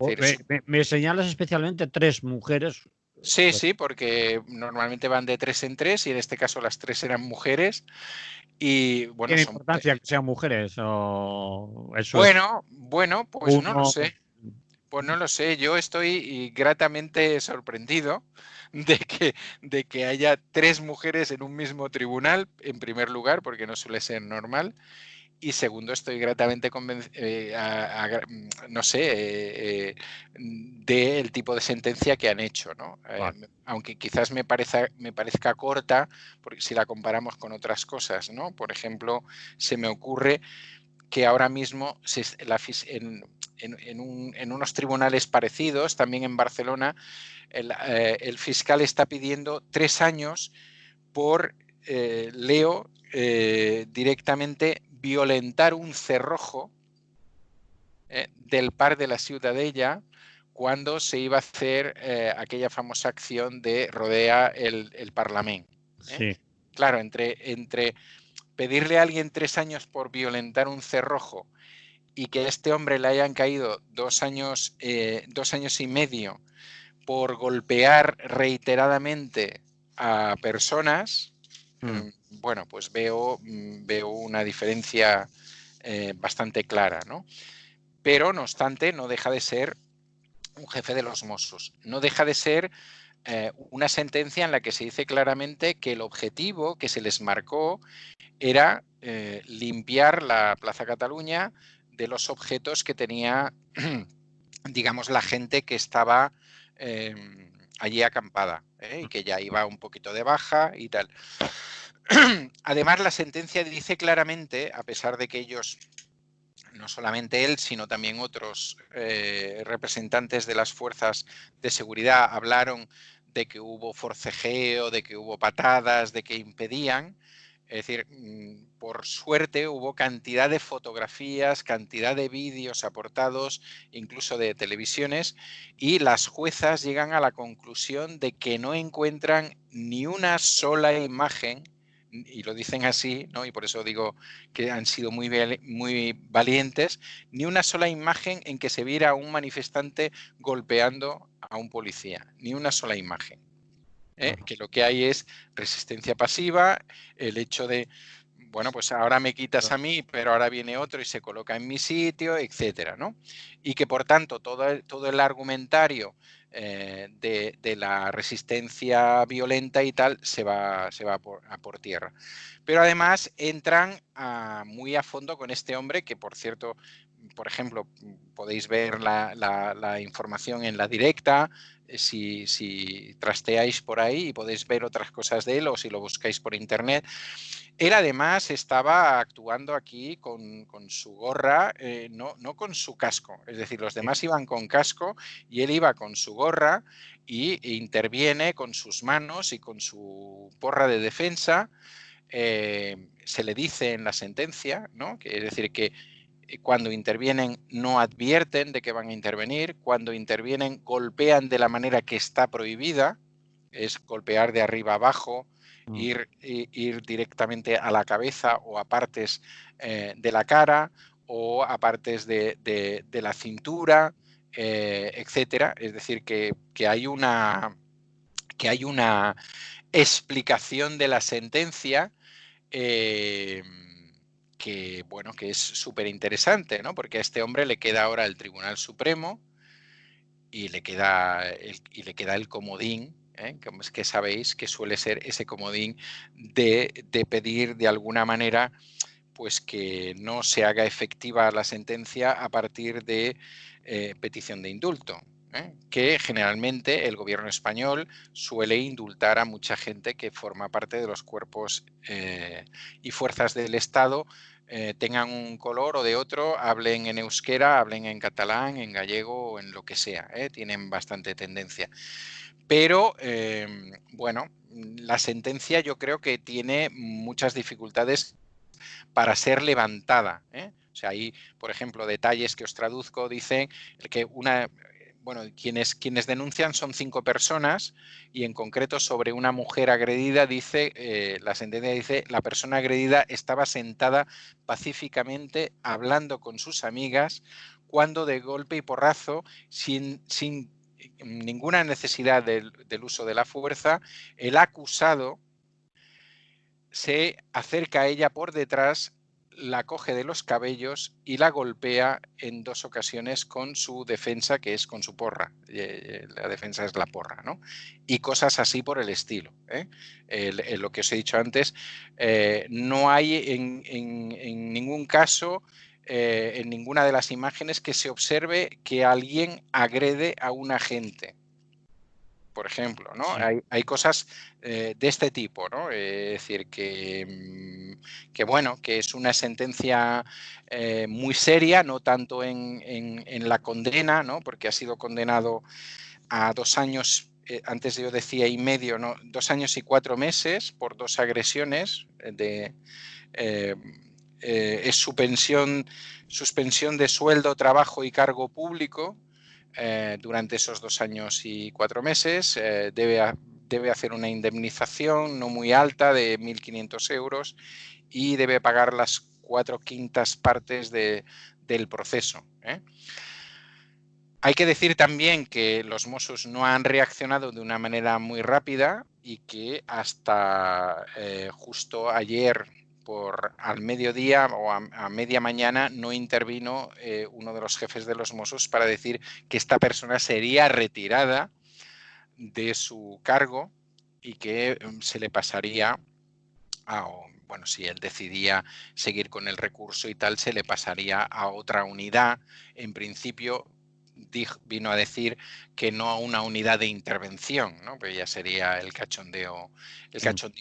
Es decir, Me señalas especialmente 3 mujeres. sí, sí, porque normalmente van de 3 en 3, y en este caso las 3 eran mujeres, y bueno, ¿Tiene importancia que sean mujeres o eso es bueno, pues no lo uno? sé. Pues no lo sé, yo estoy gratamente sorprendido de que haya 3 mujeres en un mismo tribunal, en primer lugar, porque no suele ser normal, y segundo, estoy gratamente convencido, no sé, del tipo de sentencia que han hecho, ¿no? Vale. Aunque quizás me parezca corta, porque si la comparamos con otras cosas, ¿no? Por ejemplo, se me ocurre que ahora mismo en unos tribunales parecidos, también en Barcelona, el fiscal está pidiendo 3 años por, leo directamente, violentar un cerrojo del Parc de la Ciutadella cuando se iba a hacer aquella famosa acción de rodea el Parlamento. Sí. Claro, entre pedirle a alguien 3 años por violentar un cerrojo y que a este hombre le hayan caído 2 años, 2 años y medio por golpear reiteradamente a personas, bueno, pues veo una diferencia bastante clara, ¿no? Pero, no obstante, no deja de ser un jefe de los Mossos. No deja de ser una sentencia en la que se dice claramente que el objetivo que se les marcó era limpiar la Plaza Cataluña de los objetos que tenía, digamos, la gente que estaba allí acampada, y que ya iba un poquito de baja y tal. Además, la sentencia dice claramente, a pesar de que ellos, no solamente él, sino también otros representantes de las fuerzas de seguridad hablaron de que hubo forcejeo, de que hubo patadas, de que impedían. Es decir, por suerte hubo cantidad de fotografías, cantidad de vídeos aportados, incluso de televisiones, y las juezas llegan a la conclusión de que no encuentran ni una sola imagen, y lo dicen así, ¿no? Y por eso digo que han sido muy valientes, ni una sola imagen en que se viera a un manifestante golpeando a un policía, ni una sola imagen. Que lo que hay es resistencia pasiva, el hecho de, bueno, pues ahora me quitas a mí, pero ahora viene otro y se coloca en mi sitio, etcétera, ¿no? Y que por tanto todo el argumentario de la resistencia violenta y tal se va por tierra. Pero además entran muy a fondo con este hombre que, por cierto, por ejemplo, podéis ver la información en la directa, si trasteáis por ahí y podéis ver otras cosas de él, o si lo buscáis por internet. Él además estaba actuando aquí con su gorra, no con su casco. Es decir, los demás iban con casco y él iba con su gorra e interviene con sus manos y con su porra de defensa. Se le dice en la sentencia, ¿no? Que, es decir, que cuando intervienen no advierten de que van a intervenir, cuando intervienen golpean de la manera que está prohibida, es golpear de arriba abajo, ir directamente a la cabeza o a partes de la cara o a partes de la cintura, etcétera. Es decir, que hay una explicación de la sentencia que, bueno, que es súper interesante, ¿no? Porque a este hombre le queda ahora el Tribunal Supremo y le queda el comodín, que sabéis que suele ser ese comodín de pedir de alguna manera pues que no se haga efectiva la sentencia a partir de petición de indulto. Que generalmente el gobierno español suele indultar a mucha gente que forma parte de los cuerpos y fuerzas del Estado, tengan un color o de otro, hablen en euskera, hablen en catalán, en gallego o en lo que sea. Tienen bastante tendencia. Pero, bueno, la sentencia yo creo que tiene muchas dificultades para ser levantada. O sea, hay, por ejemplo, detalles que os traduzco, dicen que bueno, quienes denuncian son 5 personas y en concreto sobre una mujer agredida dice, la sentencia dice, la persona agredida estaba sentada pacíficamente hablando con sus amigas cuando de golpe y porrazo, sin ninguna necesidad del uso de la fuerza, el acusado se acerca a ella por detrás la coge de los cabellos y la golpea en 2 ocasiones con su defensa, que es con su porra. La defensa es la porra, ¿no? Y cosas así por el estilo, ¿eh? Lo que os he dicho antes, no hay en ningún caso, en ninguna de las imágenes, que se observe que alguien agrede a un agente, por ejemplo, ¿no? Sí. Hay cosas de este tipo, ¿no? Es decir, que bueno, que es una sentencia muy seria, no tanto en la condena, ¿no? Porque ha sido condenado a 2 años, antes yo decía y medio, ¿no? 2 años y 4 meses por 2 agresiones es suspensión de sueldo, trabajo y cargo público durante esos 2 años y 4 meses. Debe hacer una indemnización no muy alta de 1.500 euros y debe pagar las 4/5 partes del proceso. Hay que decir también que los Mossos no han reaccionado de una manera muy rápida y que hasta justo ayer al mediodía o a media mañana no intervino uno de los jefes de los Mossos para decir que esta persona sería retirada de su cargo y que se le pasaría bueno, si él decidía seguir con el recurso y tal, se le pasaría a otra unidad. En principio vino a decir que no a una unidad de intervención, ¿no? Pues ya sería el cachondeo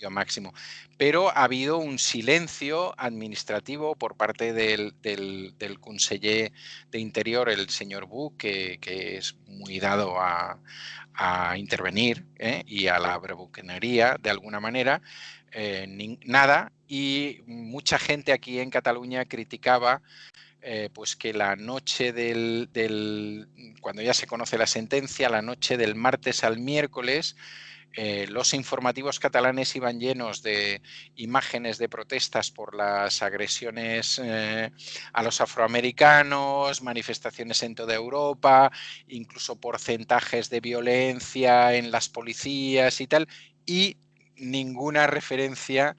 máximo. Pero ha habido un silencio administrativo por parte del conseller de Interior, el señor Buch, que es muy dado a intervenir y a la bravuconería de alguna manera. Nada, y mucha gente aquí en Cataluña criticaba pues que la noche cuando ya se conoce la sentencia, la noche del martes al miércoles, los informativos catalanes iban llenos de imágenes de protestas por las agresiones a los afroamericanos, manifestaciones en toda Europa, incluso porcentajes de violencia en las policías y tal, y ninguna referencia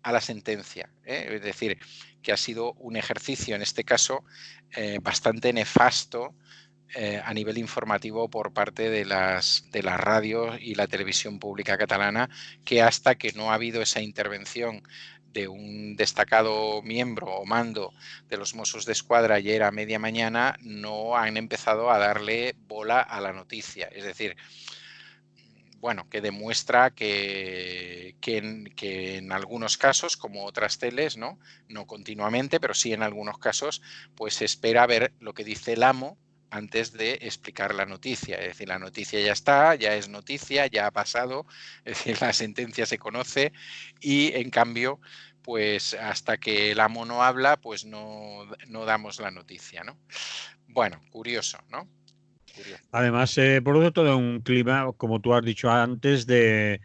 a la sentencia. Es decir, que ha sido un ejercicio, en este caso, bastante nefasto a nivel informativo por parte de las radios y la televisión pública catalana, que hasta que no ha habido esa intervención de un destacado miembro o mando de los Mossos d'Esquadra ayer a media mañana, no han empezado a darle bola a la noticia. Es decir, bueno, que demuestra que en algunos casos, como otras teles, ¿no? No continuamente, pero sí en algunos casos, pues se espera ver lo que dice el amo antes de explicar la noticia. Es decir, la noticia ya está, ya es noticia, ya ha pasado, es decir, la sentencia se conoce y en cambio, pues hasta que el amo no habla, pues no damos la noticia, ¿no? Bueno, curioso, ¿no? Curioso. Además, se produce todo un clima, como tú has dicho antes, de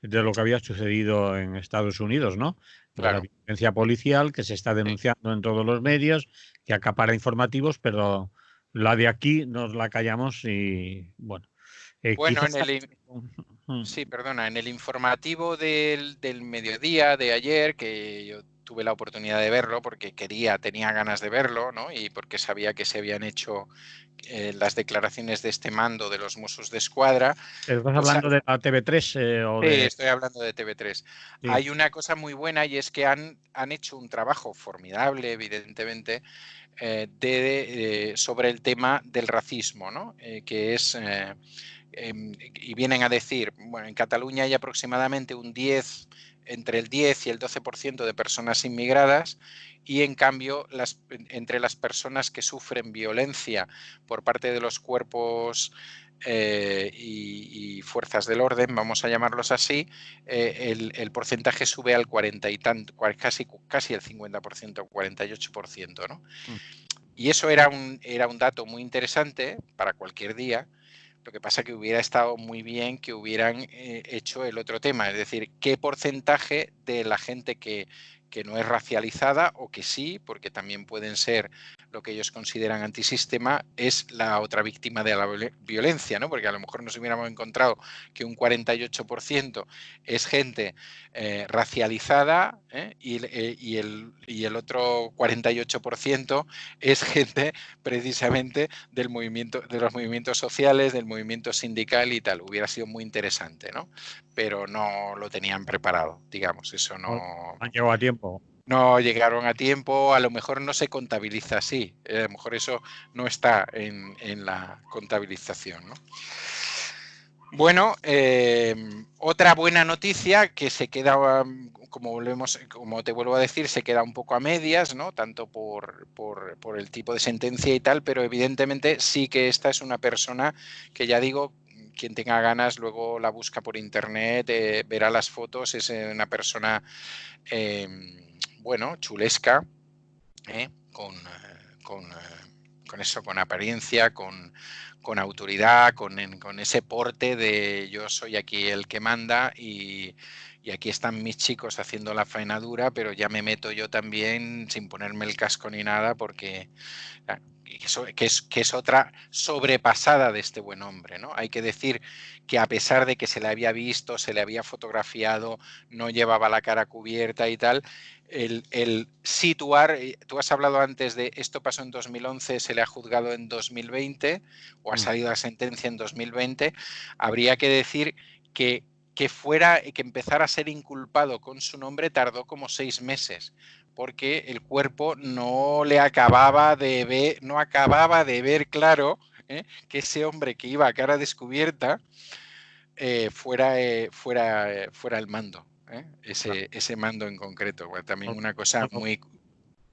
lo que había sucedido en Estados Unidos, ¿no? De la Claro. violencia policial que se está Sí. denunciando en todos los medios, que acapara informativos, pero la de aquí nos la callamos y, bueno, Bueno, quizás... sí, perdona, en el informativo del mediodía de ayer, que yo tuve la oportunidad de verlo porque tenía ganas de verlo, ¿no? Y porque sabía que se habían hecho las declaraciones de este mando de los Mossos d'Esquadra, ¿Estás pues hablando de la TV3 o sí, de...? estoy hablando de TV3. Sí. Hay una cosa muy buena y es que han hecho un trabajo formidable, evidentemente, sobre el tema del racismo, ¿no? Que es... y vienen a decir, bueno, en Cataluña hay aproximadamente entre el 10 y el 12% de personas inmigradas y en cambio entre las personas que sufren violencia por parte de los cuerpos y fuerzas del orden, vamos a llamarlos así, el porcentaje sube al 40 y tanto, casi el 50%, 48%, ¿no? Y eso era un dato muy interesante para cualquier día. Lo que pasa que hubiera estado muy bien que hubieran hecho el otro tema, es decir, qué porcentaje de la gente que no es racializada o que sí, porque también pueden ser lo que ellos consideran antisistema, es la otra víctima de la violencia, ¿no? Porque a lo mejor nos hubiéramos encontrado que un 48% es gente racializada, y el otro 48% es gente precisamente del movimiento, de los movimientos sociales, del movimiento sindical y tal. Hubiera sido muy interesante, ¿no? Pero no lo tenían preparado, digamos, eso no... Han llegado a tiempo. No llegaron a tiempo, a lo mejor no se contabiliza así, a lo mejor eso no está en la contabilización, ¿no? Bueno, otra buena noticia que se queda, como te vuelvo a decir, se queda un poco a medias, ¿no? Tanto por el tipo de sentencia y tal, pero evidentemente sí que esta es una persona que, ya digo, quien tenga ganas luego la busca por internet, verá las fotos, es una persona, bueno, chulesca, con eso, con apariencia, con autoridad, con ese porte de yo soy aquí el que manda y aquí están mis chicos haciendo la faena dura, pero ya me meto yo también sin ponerme el casco ni nada porque que es otra sobrepasada de este buen hombre, ¿no? Hay que decir que a pesar de que se le había visto, se le había fotografiado, no llevaba la cara cubierta y tal, el situar, tú has hablado antes de esto pasó en 2011, se le ha juzgado en 2020 o ha salido la sentencia en 2020, habría que decir que empezara a ser inculpado con su nombre tardó como 6 meses, porque el cuerpo no le acababa de ver claro, que ese hombre que iba a cara descubierta fuera el mando, ese mando en concreto. Bueno, también una cosa muy,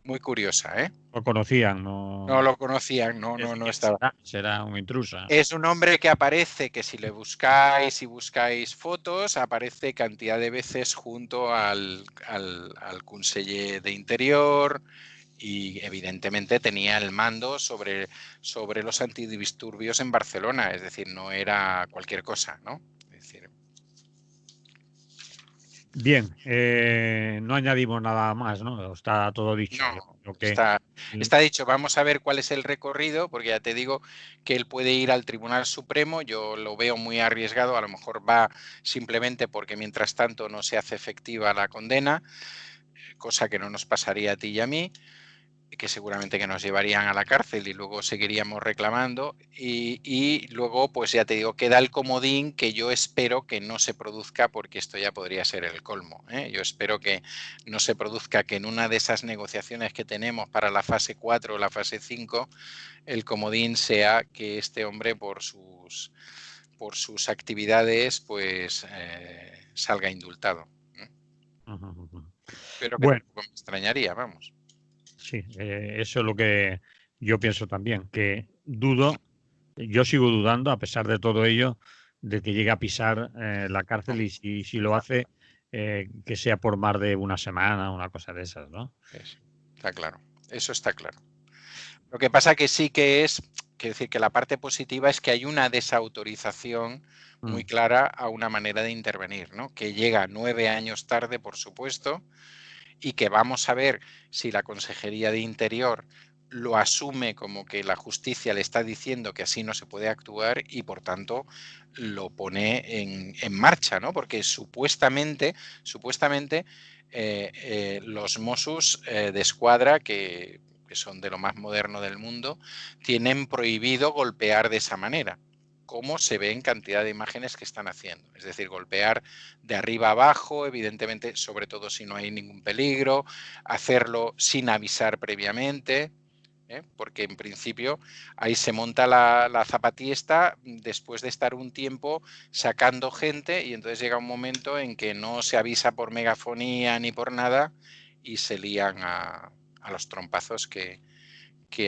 muy curiosa, Lo conocían, No no. lo conocían, no estaba. Será un intruso. Es un hombre que aparece, que si le buscáis y buscáis fotos, aparece cantidad de veces junto al conseller de Interior y evidentemente tenía el mando sobre los antidisturbios en Barcelona, es decir, no era cualquier cosa, ¿no? Es decir, bien, no añadimos nada más, ¿no? Está todo dicho. Yo no, creo que está dicho. Vamos a ver cuál es el recorrido, porque ya te digo que él puede ir al Tribunal Supremo. Yo lo veo muy arriesgado. A lo mejor va simplemente porque mientras tanto no se hace efectiva la condena, cosa que no nos pasaría a ti y a mí, que seguramente que nos llevarían a la cárcel y luego seguiríamos reclamando y luego pues ya te digo, queda el comodín que yo espero que no se produzca porque esto ya podría ser el colmo, ¿eh? Yo espero que no se produzca, que en una de esas negociaciones que tenemos para la fase 4 o la fase 5 el comodín sea que este hombre por sus actividades pues salga indultado, ¿eh? Pero que bueno, tampoco me extrañaría, vamos. sí, eso es lo que yo pienso también, que yo sigo dudando, a pesar de todo ello, de que llegue a pisar la cárcel y si lo hace, que sea por más de una semana, una cosa de esas, ¿no? Está claro, eso está claro. Lo que pasa que sí que es, quiero decir que la parte positiva es que hay una desautorización muy clara a una manera de intervenir, ¿no? Que llega 9 años tarde, por supuesto, y que vamos a ver si la Consejería de Interior lo asume como que la justicia le está diciendo que así no se puede actuar y por tanto lo pone en marcha, ¿no? Porque supuestamente los Mossos de Escuadra, que son de lo más moderno del mundo, tienen prohibido golpear de esa manera, como se ve en cantidad de imágenes que están haciendo. Es decir, golpear de arriba abajo, evidentemente, sobre todo si no hay ningún peligro, hacerlo sin avisar previamente, porque en principio ahí se monta la zapatiesta después de estar un tiempo sacando gente y entonces llega un momento en que no se avisa por megafonía ni por nada y se lían a los trompazos que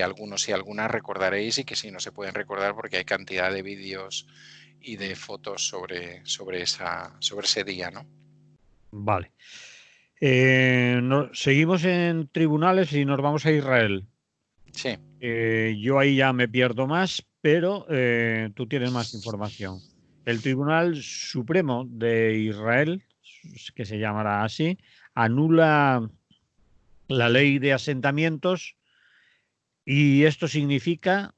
algunos y algunas recordaréis y que sí no se pueden recordar porque hay cantidad de vídeos y de fotos sobre ese día, ¿no? Vale. Seguimos en tribunales y nos vamos a Israel. Sí. Yo ahí ya me pierdo más, pero tú tienes más información. El Tribunal Supremo de Israel, que se llamará así, anula la ley de asentamientos Y esto significa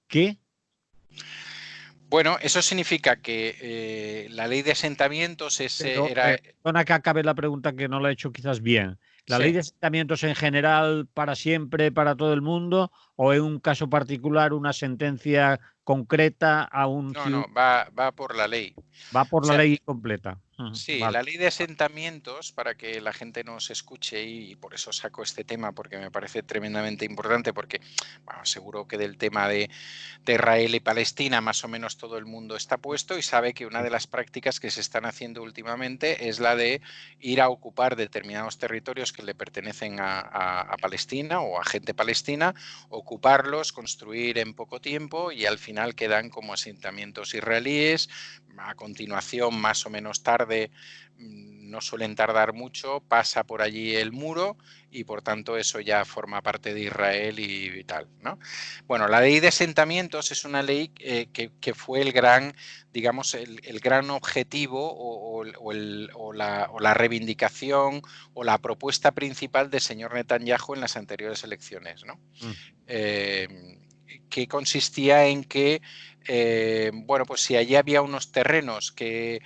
que... Bueno, eso significa que la ley de asentamientos Pero, era... perdona que acabe la pregunta que no la he hecho quizás bien. ¿La Sí. ley de asentamientos en general para siempre, para todo el mundo, o en un caso particular una sentencia concreta a un No, no, ciudadano? va por la ley. Va O por la sea, ley completa. sí, Vale. la ley de asentamientos, para que la gente nos escuche, y por eso saco este tema, porque me parece tremendamente importante, porque bueno, seguro que del tema de Israel y Palestina más o menos todo el mundo está puesto y sabe que una de las prácticas que se están haciendo últimamente es la de ir a ocupar determinados territorios que le pertenecen a Palestina o a gente palestina, ocuparlos, construir en poco tiempo y al final quedan como asentamientos israelíes. A continuación, más o menos tarde, no suelen tardar mucho, pasa por allí el muro y por tanto eso ya forma parte de Israel y tal, ¿no? Bueno, la ley de asentamientos es una ley que fue el gran, digamos, el gran objetivo o la reivindicación o la propuesta principal del señor Netanyahu en las anteriores elecciones, ¿no? Que consistía en que, bueno, pues si allí había unos terrenos que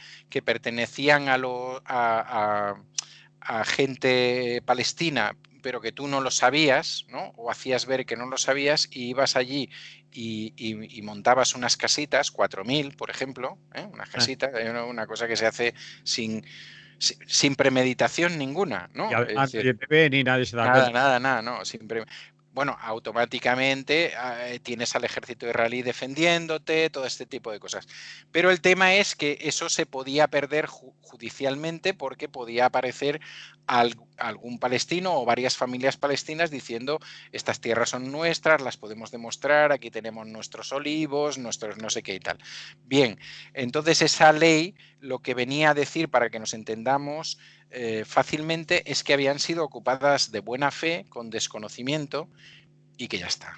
pertenecían a gente palestina, pero que tú no lo sabías, ¿no? O hacías ver que no lo sabías y ibas allí y montabas unas casitas, 4.000, por ejemplo, una casita, una cosa que se hace sin premeditación ninguna, Y ¿no? Es además decir, nadie te ve ni nadie se da nada, cuenta. nada, nada, no, bueno, automáticamente tienes al ejército israelí defendiéndote, todo este tipo de cosas. Pero el tema es que eso se podía perder judicialmente porque podía aparecer algún palestino o varias familias palestinas diciendo estas tierras son nuestras, las podemos demostrar, aquí tenemos nuestros olivos, nuestros no sé qué y tal. Bien, entonces esa ley lo que venía a decir, para que nos entendamos fácilmente, es que habían sido ocupadas de buena fe, con desconocimiento, y que ya está.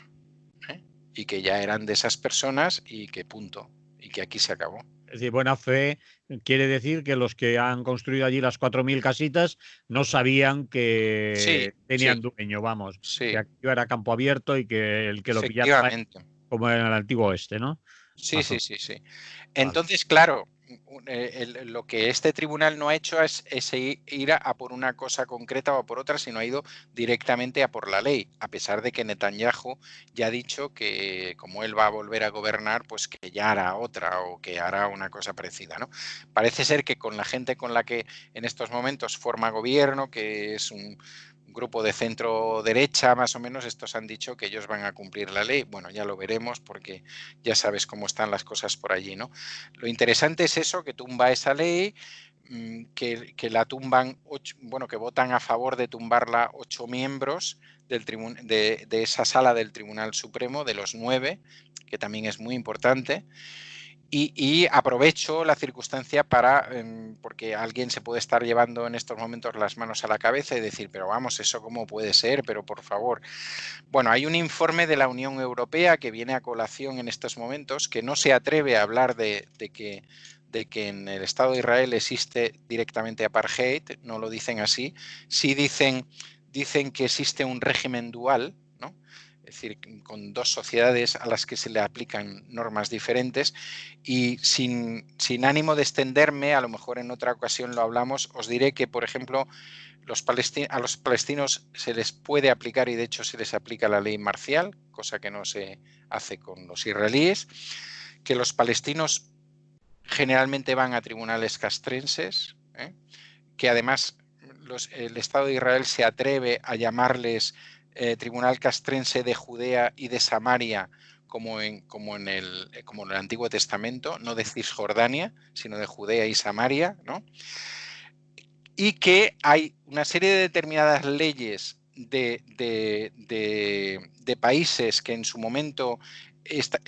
¿eh? Y que ya eran de esas personas y que punto. Y que aquí se acabó. Es decir, buena fe quiere decir que los que han construido allí las 4.000 casitas no sabían Sí, que sí, tenían dueño, vamos, que sí, aquello era campo abierto y que el que lo pillara efectivamente. como en el antiguo oeste, ¿no? Sí, Más o sí, menos. sí, sí. Vale. Entonces, claro, lo que este tribunal no ha hecho es ir a por una cosa concreta o a por otra, sino ha ido directamente a por la ley, a pesar de que Netanyahu ya ha dicho que como él va a volver a gobernar, pues que ya hará otra o que hará una cosa parecida, ¿no? Parece ser que con la gente con la que en estos momentos forma gobierno, que es un grupo de centro derecha más o menos, estos han dicho que ellos van a cumplir la ley. Bueno, ya lo veremos porque ya sabes cómo están las cosas por allí, ¿no? Lo interesante es eso, que tumba esa ley, que la tumban, bueno, que votan a favor de tumbarla 8 miembros de esa sala del Tribunal Supremo, de los 9, que también es muy importante. Y aprovecho la circunstancia para, porque alguien se puede estar llevando en estos momentos las manos a la cabeza y decir, pero vamos, ¿eso cómo puede ser? Pero por favor. Bueno, hay un informe de la Unión Europea que viene a colación en estos momentos, que no se atreve a hablar de que en el Estado de Israel existe directamente apartheid, no lo dicen así, sí dicen que existe un régimen dual, ¿no? Es decir, con dos sociedades a las que se le aplican normas diferentes y sin ánimo de extenderme, a lo mejor en otra ocasión lo hablamos, os diré que, por ejemplo, a los palestinos se les puede aplicar y de hecho se les aplica la ley marcial, cosa que no se hace con los israelíes, que los palestinos generalmente van a tribunales castrenses, que además el Estado de Israel se atreve a llamarles Tribunal Castrense de Judea y de Samaria, como en el Antiguo Testamento, no de Cisjordania, sino de Judea y Samaria, ¿no? Y que hay una serie de determinadas leyes de países que en su momento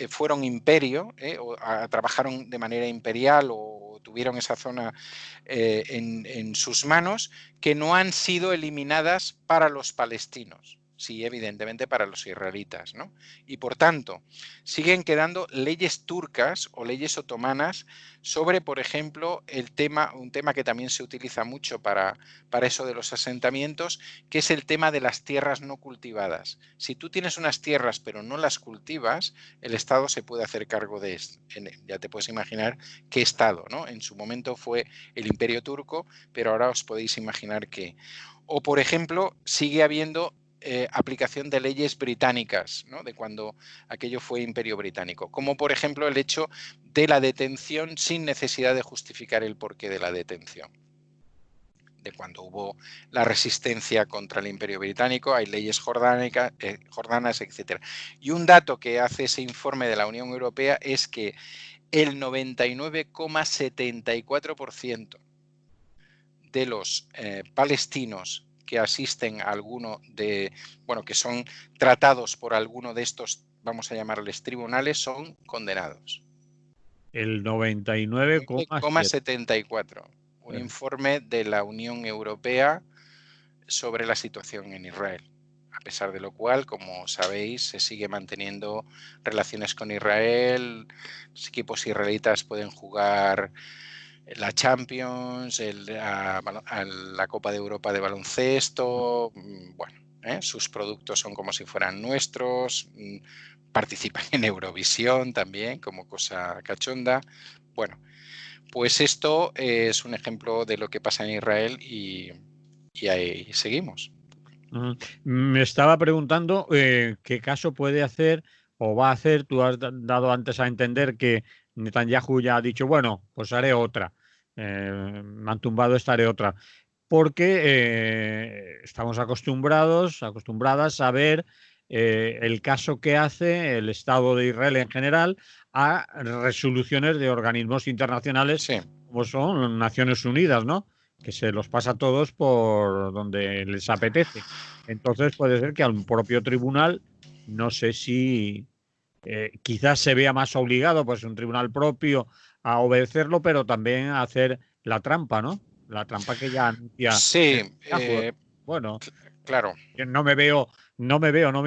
fueron imperio, o trabajaron de manera imperial o tuvieron esa zona en sus manos, que no han sido eliminadas para los palestinos. sí, evidentemente para los israelitas, ¿no? Y por tanto, siguen quedando leyes turcas o leyes otomanas sobre, por ejemplo, un tema que también se utiliza mucho para eso de los asentamientos, que es el tema de las tierras no cultivadas. Si tú tienes unas tierras pero no las cultivas, el Estado se puede hacer cargo de esto. Ya te puedes imaginar qué Estado, ¿no? En su momento fue el Imperio Turco, pero ahora os podéis imaginar qué. O, por ejemplo, sigue habiendo aplicación de leyes británicas, ¿no? De cuando aquello fue Imperio Británico, como por ejemplo el hecho de la detención sin necesidad de justificar el porqué de la detención. De cuando hubo la resistencia contra el Imperio Británico, hay leyes jordanas, etc. Y un dato que hace ese informe de la Unión Europea es que el 99,74% de los palestinos que asisten a alguno de, bueno, que son tratados por alguno de estos, vamos a llamarles tribunales, son condenados. El 99,7. 74. Un informe de la Unión Europea sobre la situación en Israel. A pesar de lo cual, como sabéis, se sigue manteniendo relaciones con Israel. Los equipos israelitas pueden jugar la Champions, la Copa de Europa de baloncesto, bueno, sus productos son como si fueran nuestros, participan en Eurovisión también como cosa cachonda. Bueno, pues esto es un ejemplo de lo que pasa en Israel y ahí seguimos. Me estaba preguntando qué caso puede hacer o va a hacer. Tú has dado antes a entender que Netanyahu ya ha dicho, bueno, pues haré otra. Me han tumbado esta, haré otra. Porque estamos acostumbradas a ver el caso que hace el Estado de Israel en general a resoluciones de organismos internacionales, Sí. como son Naciones Unidas, ¿no? Que se los pasa a todos por donde les apetece. Entonces puede ser que al propio tribunal, no sé si quizás se vea más obligado, pues un tribunal propio, a obedecerlo, pero también a hacer la trampa, ¿no? La trampa que ya anuncia. Sí, Bueno, claro. no me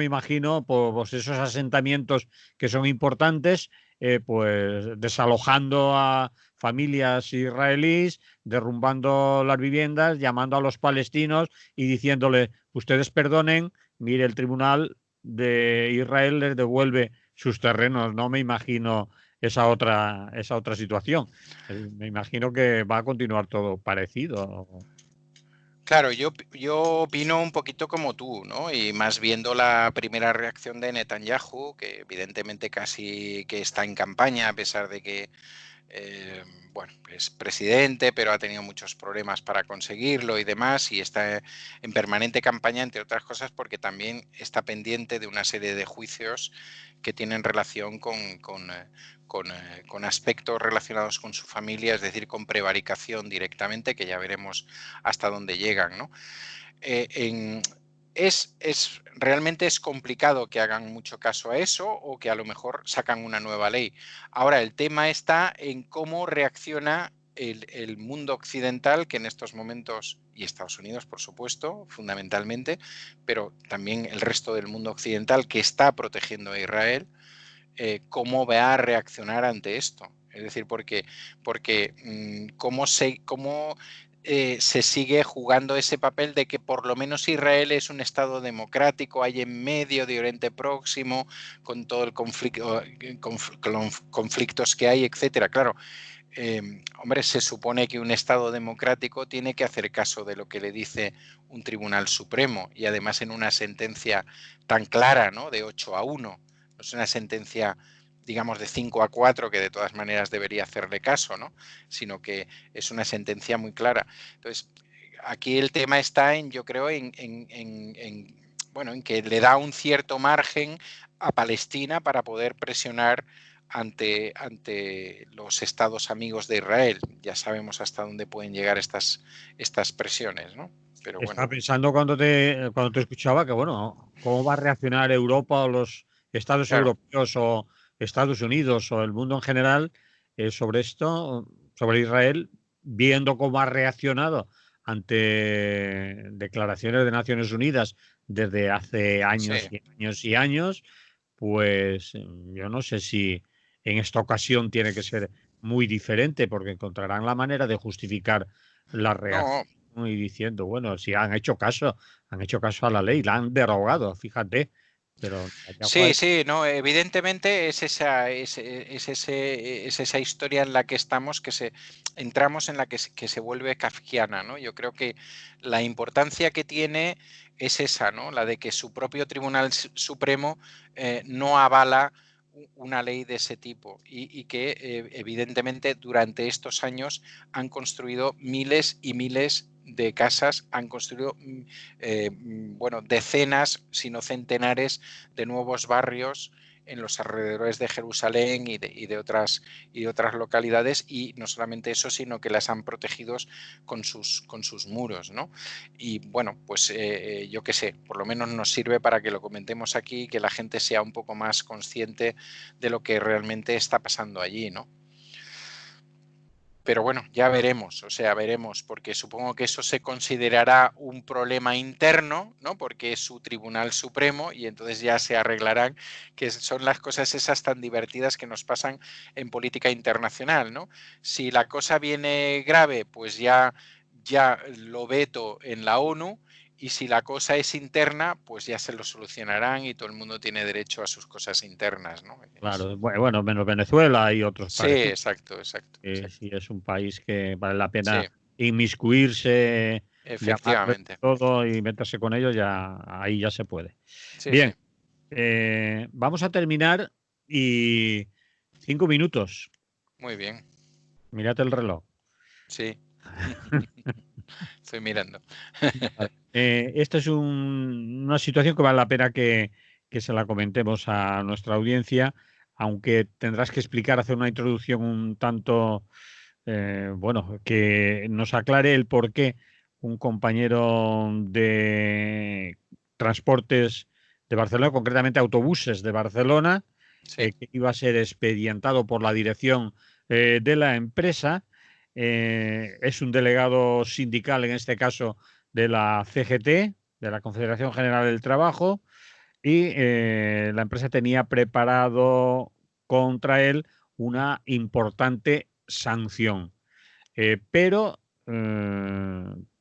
imagino pues, esos asentamientos que son importantes, pues desalojando a familias israelíes, derrumbando las viviendas, llamando a los palestinos y diciéndole, ustedes perdonen, mire, el tribunal de Israel les devuelve sus terrenos. No me imagino esa otra situación. Me imagino que va a continuar todo parecido. Claro, yo opino un poquito como tú, ¿no? Y más viendo la primera reacción de Netanyahu, que evidentemente casi que está en campaña, a pesar de que bueno, es presidente, pero ha tenido muchos problemas para conseguirlo y demás, y está en permanente campaña, entre otras cosas, porque también está pendiente de una serie de juicios que tienen relación con aspectos relacionados con su familia, es decir, con prevaricación directamente, que ya veremos hasta dónde llegan, ¿no? Realmente es complicado que hagan mucho caso a eso o que a lo mejor sacan una nueva ley. Ahora, el tema está en cómo reacciona el mundo occidental, que en estos momentos, y Estados Unidos, por supuesto, fundamentalmente, pero también el resto del mundo occidental que está protegiendo a Israel, cómo va a reaccionar ante esto. Es decir, porque cómo se sigue jugando ese papel de que por lo menos Israel es un Estado democrático, hay en medio de Oriente Próximo, con todo el conflicto, conflictos que hay, etcétera. Claro, hombre, se supone que un Estado democrático tiene que hacer caso de lo que le dice un Tribunal Supremo y además en una sentencia tan clara, ¿no? De 8-1. No es una sentencia, digamos, de 5-4, que de todas maneras debería hacerle caso, ¿no? Sino que es una sentencia muy clara. Entonces, aquí el tema está yo creo, bueno, en que le da un cierto margen a Palestina para poder presionar ante los estados amigos de Israel. Ya sabemos hasta dónde pueden llegar estas presiones, ¿no? Pero bueno. Estaba pensando cuando te escuchaba que, bueno, ¿cómo va a reaccionar Europa o los Estados Claro. europeos o Estados Unidos o el mundo en general sobre esto, sobre Israel, viendo cómo ha reaccionado ante declaraciones de Naciones Unidas desde hace Sí. años y años y años, pues yo no sé si en esta ocasión tiene que ser muy diferente, porque encontrarán la manera de justificar la reacción No, y diciendo, bueno, si han hecho caso a la ley, la han derogado, fíjate, pero allá sí, fue. sí, no, evidentemente es esa historia en la que estamos, entramos en la que se vuelve kafkiana, ¿no? Yo creo que la importancia que tiene es esa, ¿no? La de que su propio Tribunal Supremo no avala una ley de ese tipo y que evidentemente durante estos años han construido miles y miles de casas, han construido bueno, decenas, si no centenares, de nuevos barrios en los alrededores de Jerusalén y de otras localidades, y no solamente eso, sino que las han protegido con sus muros, ¿no? Y bueno, pues yo qué sé, por lo menos nos sirve para que lo comentemos aquí y que la gente sea un poco más consciente de lo que realmente está pasando allí, ¿no? Pero bueno, ya veremos, o sea, veremos, porque supongo que eso se considerará un problema interno, ¿no? Porque es su Tribunal Supremo y entonces ya se arreglarán, que son las cosas esas tan divertidas que nos pasan en política internacional, ¿no? Si la cosa viene grave, pues ya lo veto en la ONU, y si la cosa es interna, pues ya se lo solucionarán y todo el mundo tiene derecho a sus cosas internas, ¿no? Claro, bueno, menos Venezuela y otros Sí, parecidos. exacto, exacto, exacto. Sí es un país que vale la Sí, pena inmiscuirse, llamar de efectivamente. todo y meterse con ellos, ya ahí ya se puede. Sí, Bien, sí. vamos a terminar y 5 minutos. Muy bien, Mírate el reloj. sí. Estoy mirando. Vale. Esta es una situación que vale la pena que se la comentemos a nuestra audiencia, aunque tendrás que explicar, hacer una introducción un tanto, bueno, que nos aclare el por qué un compañero de transportes de Barcelona, concretamente autobuses de Barcelona, Sí, que iba a ser expedientado por la dirección de la empresa, es un delegado sindical, en este caso de la CGT, de la Confederación General del Trabajo, y la empresa tenía preparado contra él una importante sanción. Pero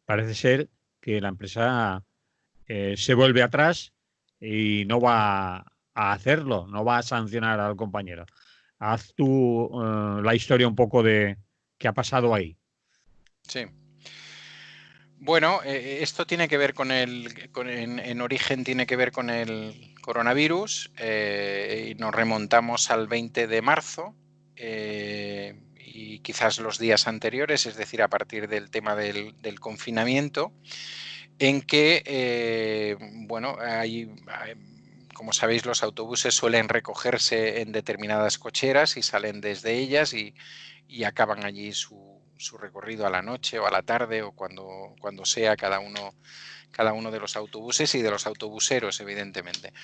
parece ser que la empresa se vuelve atrás y no va a hacerlo, no va a sancionar al compañero. Haz tú la historia un poco de qué ha pasado ahí. sí. Bueno, esto tiene que ver en origen tiene que ver con el coronavirus, y nos remontamos al 20 de marzo, y quizás los días anteriores, es decir, a partir del tema del confinamiento, en que, bueno, como sabéis, los autobuses suelen recogerse en determinadas cocheras y salen desde ellas y acaban allí su recorrido a la noche o a la tarde o cuando sea cada uno de los autobuses y de los autobuseros, evidentemente.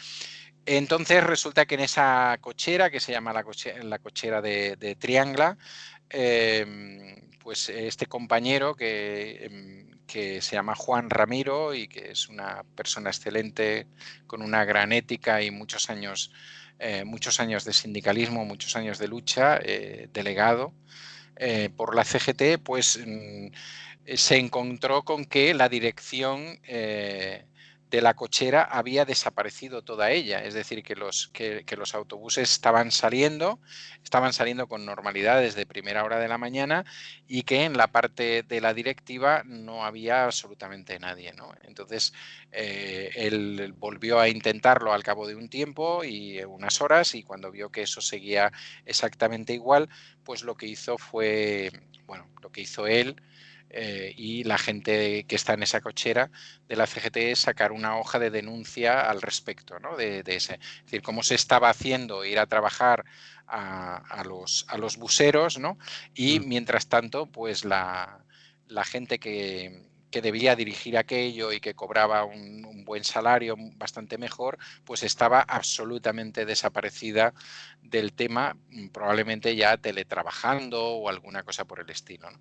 Entonces resulta que en esa cochera, que se llama la cochera de Triangla, pues este compañero que se llama Juan Ramiro y que es una persona excelente, con una gran ética y muchos años de sindicalismo, muchos años de lucha, delegado por la CGT, pues se encontró con que la dirección de la cochera había desaparecido toda ella, es decir, que los autobuses estaban saliendo con normalidad desde primera hora de la mañana y que en la parte de la directiva no había absolutamente nadie, ¿no? Entonces, él volvió a intentarlo al cabo de un tiempo y unas horas, y cuando vio que eso seguía exactamente igual, pues lo que hizo fue, bueno, lo que hizo él y la gente que está en esa cochera de la CGT es sacar una hoja de denuncia al respecto, ¿no? De ese, es decir, cómo se estaba haciendo ir a trabajar a los buseros, ¿no? Y Mm. mientras tanto, pues la gente que debía dirigir aquello y que cobraba un buen salario bastante mejor, pues estaba absolutamente desaparecida del tema, probablemente ya teletrabajando o alguna cosa por el estilo, ¿no?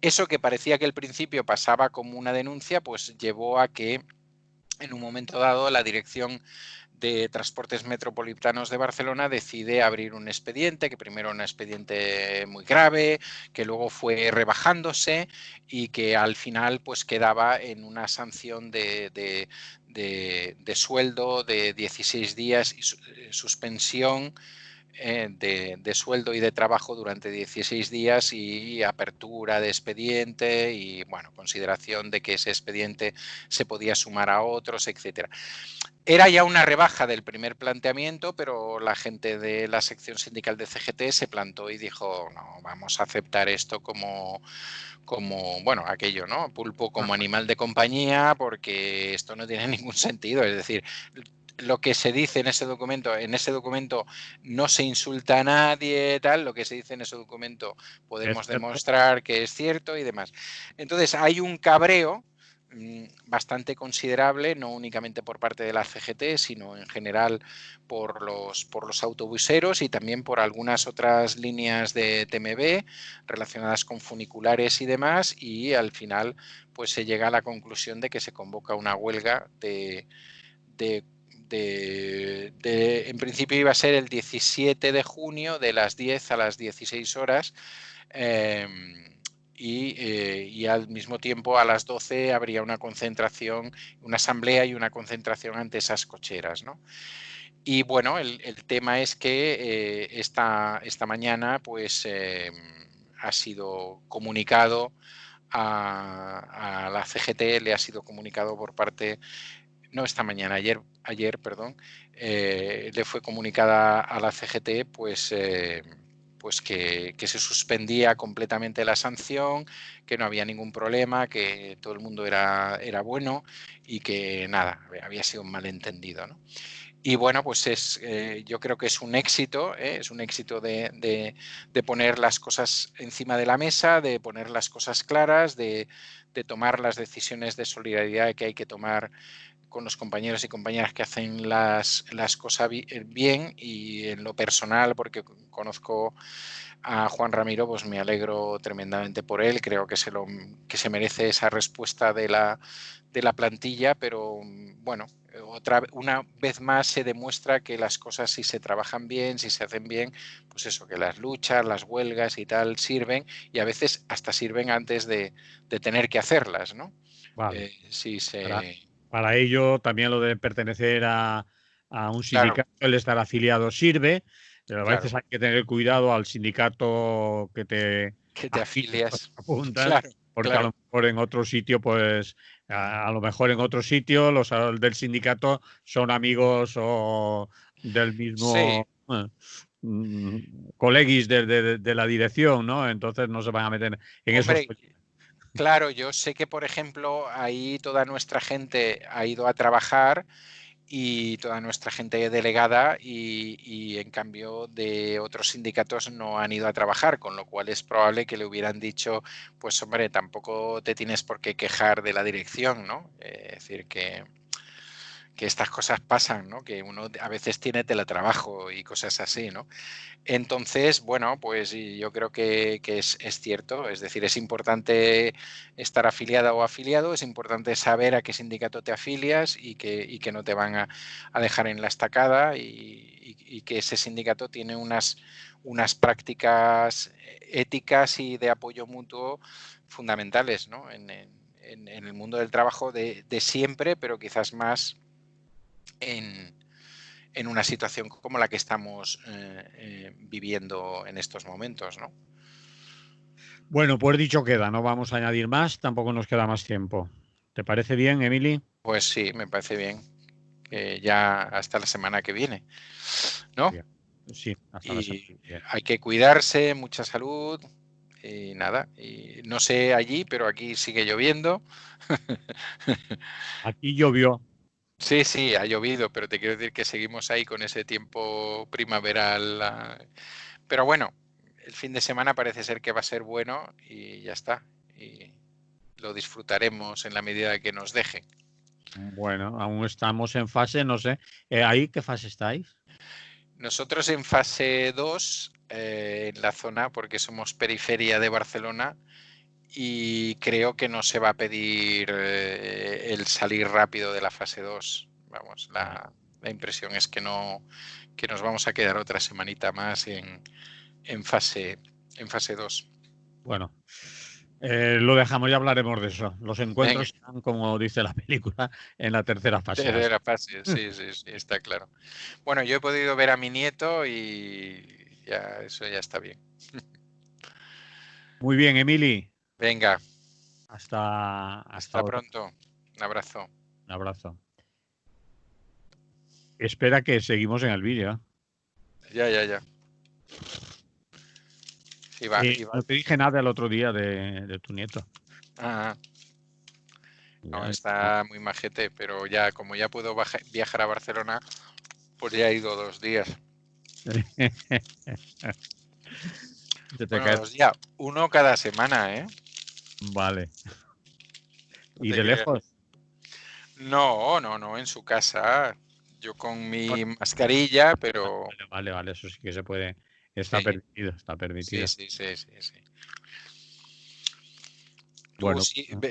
Eso que parecía que al principio pasaba como una denuncia, pues llevó a que en un momento dado la Dirección de Transportes Metropolitanos de Barcelona decide abrir un expediente, que primero era un expediente muy grave, que luego fue rebajándose y que al final pues quedaba en una sanción de sueldo de 16 días y suspensión de sueldo y de trabajo durante 16 días y apertura de expediente y, bueno, consideración de que ese expediente se podía sumar a otros, etcétera. Era ya una rebaja del primer planteamiento, pero la gente de la sección sindical de CGT se plantó y dijo, no, vamos a aceptar esto como bueno, aquello, ¿no? Pulpo como animal de compañía, porque esto no tiene ningún sentido. Es decir, lo que se dice en ese documento no se insulta a nadie, tal, lo que se dice en ese documento podemos demostrar que es cierto y demás. Entonces hay un cabreo bastante considerable, no únicamente por parte de la CGT, sino en general por los autobuseros y también por algunas otras líneas de TMB relacionadas con funiculares y demás, y al final pues se llega a la conclusión de que se convoca una huelga en principio iba a ser el 17 de junio de las 10 a las 16 horas y al mismo tiempo a las 12 habría una concentración, una asamblea y una concentración ante esas cocheras, ¿no? Y bueno, el tema es que esta mañana pues ha sido comunicado a la CGT, le ha sido comunicado por parte, no esta mañana, ayer perdón, le fue comunicada a la CGT pues que se suspendía completamente la sanción, que no había ningún problema, que todo el mundo era bueno y que nada, había sido un malentendido, ¿no? Y bueno, pues yo creo que es un éxito de poner las cosas encima de la mesa, de poner las cosas claras, de tomar las decisiones de solidaridad que hay que tomar con los compañeros y compañeras que hacen las cosas bien, y en lo personal, porque conozco a Juan Ramiro, pues me alegro tremendamente por él, creo que se merece esa respuesta de la plantilla, pero bueno, una vez más se demuestra que las cosas, si se trabajan bien, si se hacen bien, pues eso, que las luchas, las huelgas y tal sirven, y a veces hasta sirven antes de tener que hacerlas, ¿no? Vale. Sí, Para ello, también lo de pertenecer a un claro, sindicato, el estar afiliado sirve, pero a claro, veces hay que tener cuidado al sindicato que te que te afilias o te afilias, apuntas, claro, porque a claro. lo mejor en otro sitio, pues a lo mejor en otro sitio los del sindicato son amigos o del Sí, mismo colegis de la dirección, ¿no? Entonces no se van a meter en esos. hombre, claro, yo sé que, por ejemplo, ahí toda nuestra gente ha ido a trabajar y toda nuestra gente delegada y en cambio de otros sindicatos no han ido a trabajar, con lo cual es probable que le hubieran dicho, pues hombre, tampoco te tienes por qué quejar de la dirección, ¿no? Es decir, que estas cosas pasan, ¿no? Que uno a veces tiene teletrabajo y cosas así, ¿no? Entonces, bueno, pues yo creo que es cierto, es decir, es importante estar afiliada o afiliado, es importante saber a qué sindicato te afilias y que no te van a dejar en la estacada y que ese sindicato tiene unas prácticas éticas y de apoyo mutuo fundamentales, ¿no? En el mundo del trabajo de siempre, pero quizás más en una situación como la que estamos viviendo en estos momentos, ¿no? Bueno, pues dicho queda, no vamos a añadir más, tampoco nos queda más tiempo. ¿Te parece bien, Emily? Pues sí, me parece bien que ya hasta la semana que viene, ¿no? Bien. Sí, hasta la semana Y que viene. hay que cuidarse, mucha salud y nada. Y no sé allí, pero aquí sigue lloviendo. Aquí llovió. Sí, sí, ha llovido, pero te quiero decir que seguimos ahí con ese tiempo primaveral. Pero bueno, el fin de semana parece ser que va a ser bueno y ya está. Y lo disfrutaremos en la medida que nos dejen. Bueno, aún estamos en fase, no sé. ¿Ahí qué fase estáis? Nosotros en fase 2 en la zona, porque somos periferia de Barcelona, y creo que no se va a pedir el salir rápido de la fase 2. Vamos, la impresión es que nos vamos a quedar otra semanita más en fase 2. Bueno, lo dejamos, ya hablaremos de eso. Los encuentros Venga. están, como dice la película, en la tercera fase. Tercera fase, sí, está claro. Bueno, yo he podido ver a mi nieto y ya eso ya está bien. Muy bien, Emily. Venga. Hasta Pronto. Un abrazo. Un abrazo. Espera que seguimos en el vídeo. Ya. Iba. No te dije nada el otro día de tu nieto. No, está muy majete, pero ya como ya puedo viajar a Barcelona, pues ya he ido 2 días. Bueno, 2 días, uno cada semana, ¿eh? Vale. ¿Y de lejos? No, en su casa. Yo con mi mascarilla, pero... Vale, eso sí que se puede. Está permitido. Sí. Bueno,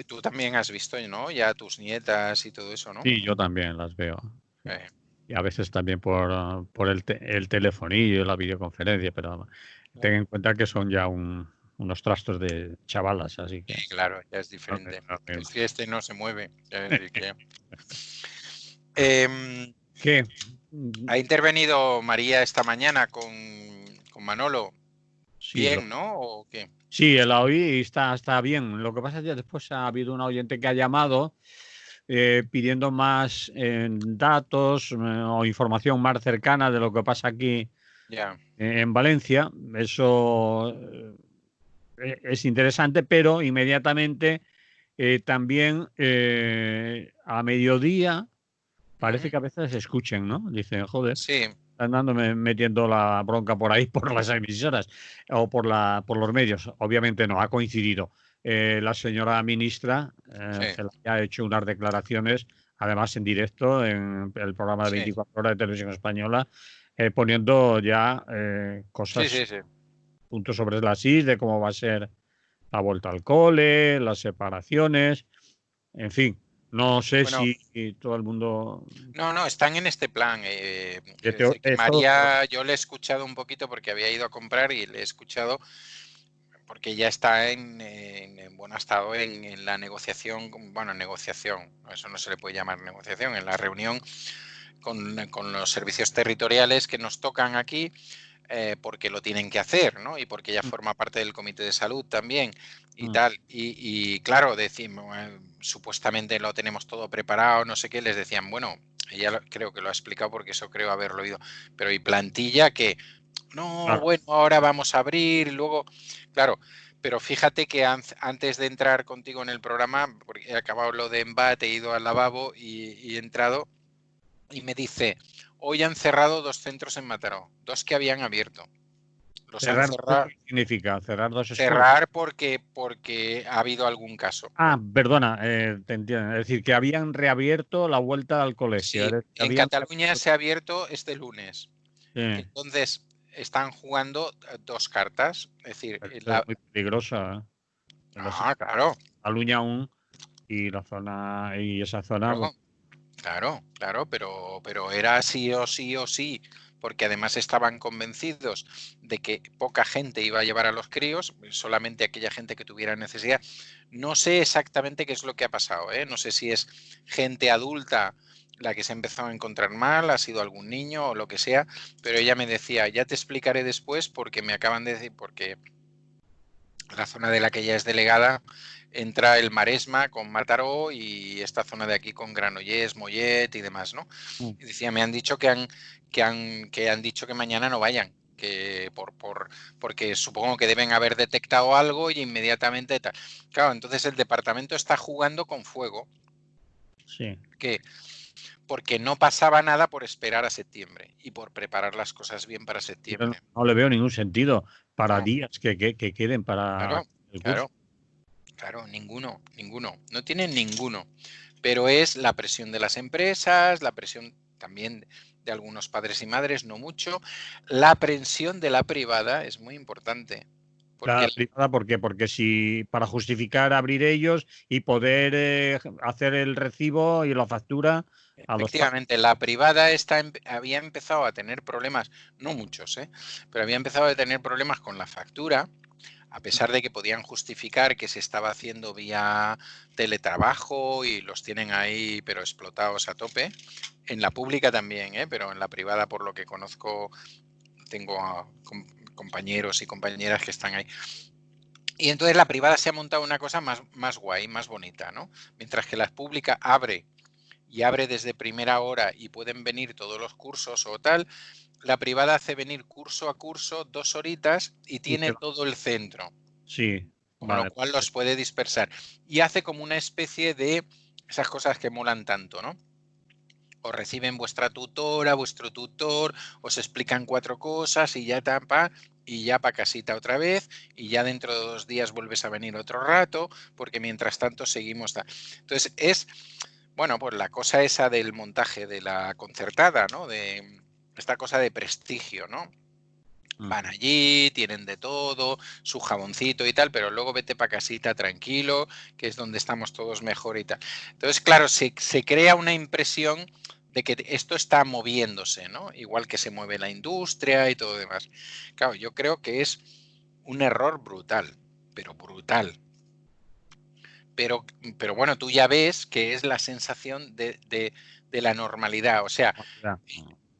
tú también has visto, ¿no? Ya tus nietas y todo eso, ¿no? Sí, yo también las veo. Y a veces también por el telefonillo, la videoconferencia, pero ten en cuenta que son ya unos trastos de chavalas, así que... Sí, claro, ya es diferente. Este no se mueve. ¿Qué? Ha intervenido María esta mañana con Manolo. Sí, Bien, ¿no? ¿O qué? Sí, la oí y está bien. Lo que pasa es que después ha habido un oyente que ha llamado pidiendo más datos o información más cercana de lo que pasa aquí en Valencia. Eso es interesante, pero inmediatamente también a mediodía parece que a veces se escuchen, ¿no? Dicen, joder. Sí. Andándome metiendo la bronca por ahí por las emisoras o por los medios. Obviamente no, ha coincidido. La señora ministra ha hecho unas declaraciones, además en directo, en el programa de 24 horas de Televisión Española, poniendo ya cosas, puntos sobre las is, de cómo va a ser la vuelta al cole, las separaciones, en fin. No sé si todo el mundo... No, están en este plan. Decir que María, yo le he escuchado un poquito porque había ido a comprar y le he escuchado porque ya está en buen estado en la negociación, negociación, eso no se le puede llamar negociación, en la reunión con los servicios territoriales que nos tocan aquí, porque lo tienen que hacer, ¿no? Y porque ella forma parte del comité de salud también y tal. Y claro, decimos, supuestamente lo tenemos todo preparado, no sé qué, les decían, bueno, ella creo que lo ha explicado porque eso creo haberlo oído, pero ¿y plantilla que no, bueno, ahora vamos a abrir, luego, claro, pero fíjate que antes de entrar contigo en el programa, porque he acabado lo de embate, he ido al lavabo y he entrado y me dice, hoy han cerrado 2 centros en Mataró, 2 que habían abierto. Los han cerrado. ¿Qué significa? ¿Cerrar 2 escuelas? Cerrar porque ha habido algún caso. Perdona, te entiendo. Es decir, que habían reabierto la vuelta al colegio. Sí, en Cataluña se ha abierto este lunes. Sí. Entonces, están jugando 2 cartas. Es decir, es muy peligrosa. claro. Cataluña aún y la zona y esa zona. Claro, pero era sí o sí, porque además estaban convencidos de que poca gente iba a llevar a los críos, solamente aquella gente que tuviera necesidad. No sé exactamente qué es lo que ha pasado, ¿eh? No sé si es gente adulta la que se ha empezado a encontrar mal, ha sido algún niño o lo que sea, pero ella me decía, ya te explicaré después porque me acaban de decir, porque la zona de la que ella es delegada entra el Maresma con Mataró y esta zona de aquí con Granollers, Mollet y demás, ¿no? Y decía, me han dicho que han dicho que mañana no vayan, que porque supongo que deben haber detectado algo y inmediatamente tal. Claro, entonces el departamento está jugando con fuego. Sí. Porque no pasaba nada por esperar a septiembre y por preparar las cosas bien para septiembre. No le veo ningún sentido para días que queden para el curso. Claro, ninguno. No tienen ninguno. Pero es la presión de las empresas, la presión también de algunos padres y madres, no mucho. La presión de la privada es muy importante. Porque privada, ¿por qué? Porque si para justificar abrir ellos y poder hacer el recibo y la factura a los padres. efectivamente, la privada había empezado a tener problemas, no muchos, pero había empezado a tener problemas con la factura, a pesar de que podían justificar que se estaba haciendo vía teletrabajo y los tienen ahí, pero explotados a tope. En la pública también, pero en la privada, por lo que conozco, tengo compañeros y compañeras que están ahí. Y entonces la privada se ha montado una cosa más guay, más bonita, ¿no? Mientras que la pública abre y abre desde primera hora y pueden venir todos los cursos o tal, la privada hace venir curso a curso 2 horitas y Y tiene todo el centro, sí, con lo vale. cual los puede dispersar. Y hace como una especie de esas cosas que molan tanto, ¿no? Os reciben vuestra tutora, vuestro tutor, os explican 4 cosas y ya tapa y ya para casita otra vez y ya dentro de 2 días vuelves a venir otro rato porque mientras tanto seguimos. Entonces es, bueno, pues la cosa esa del montaje de la concertada, ¿no? De esta cosa de prestigio, ¿no? Van allí, tienen de todo, su jaboncito y tal, pero luego vete para casita tranquilo, que es donde estamos todos mejor y tal. Entonces, claro, se crea una impresión de que esto está moviéndose, ¿no? Igual que se mueve la industria y todo demás. Claro, yo creo que es un error brutal, pero brutal. Pero bueno, tú ya ves que es la sensación de la normalidad. O sea, Ya.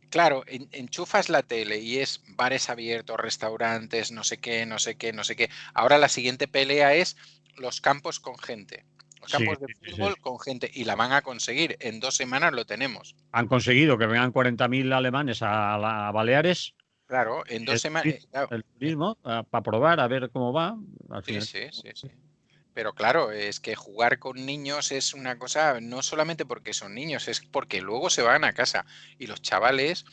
claro, enchufas la tele y es bares abiertos, restaurantes, no sé qué, no sé qué, no sé qué. Ahora la siguiente pelea es los campos con gente. Los Sí, campos de sí, sí, sí, fútbol sí. con gente. Y la van a conseguir. En 2 semanas lo tenemos. Han conseguido que vengan 40.000 alemanes a Baleares. Claro, en 2 semanas. Claro, El turismo para probar a ver cómo va. Al sí, final. sí, sí, sí. Pero claro, es que jugar con niños es una cosa, no solamente porque son niños, es porque luego se van a casa. Y los chavales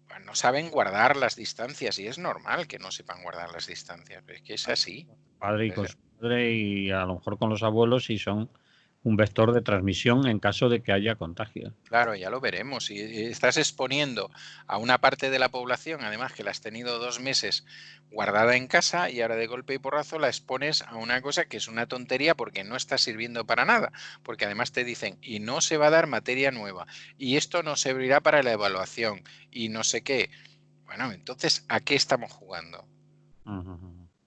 pues, no saben guardar las distancias. Y es normal que no sepan guardar las distancias. Es que es así. Padre y con su madre y a lo mejor con los abuelos si son un vector de transmisión en caso de que haya contagio. Claro, ya lo veremos. Y estás exponiendo a una parte de la población, además que la has tenido 2 meses guardada en casa y ahora de golpe y porrazo la expones a una cosa que es una tontería porque no está sirviendo para nada. Porque además te dicen, y no se va a dar materia nueva, y esto no servirá para la evaluación, y no sé qué. Bueno, entonces, ¿a qué estamos jugando?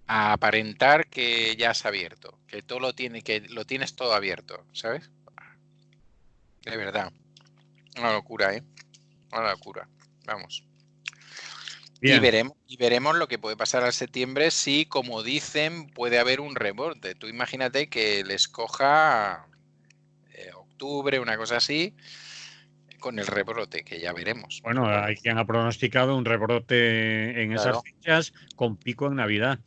A aparentar que ya has abierto, que lo tienes todo abierto, ¿sabes? De verdad. Una locura, ¿eh? Una locura. Vamos. Bien, Y veremos lo que puede pasar al septiembre si, como dicen, puede haber un rebote. Tú imagínate que les coja octubre, una cosa así, con el rebrote, que ya veremos. bueno, Pero bueno, hay quien ha pronosticado un rebrote en esas claro, fechas con pico en Navidad.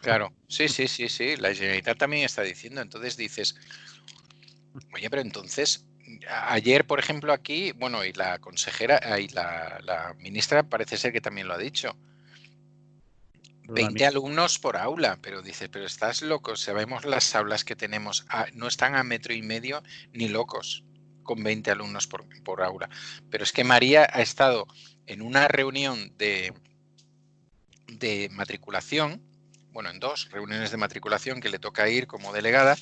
claro. Sí, sí, sí, sí. La Generalitat también está diciendo. Entonces dices, oye, pero entonces, ayer, por ejemplo, aquí, bueno, y la consejera, y la ministra parece ser que también lo ha dicho. La 20 alumnos por aula, pero dice, pero estás loco, sabemos las aulas que tenemos, no están a 1,5 metros ni locos con 20 alumnos por aula. Pero es que María ha estado en una reunión de matriculación, bueno, en 2 reuniones de matriculación que le toca ir como delegada,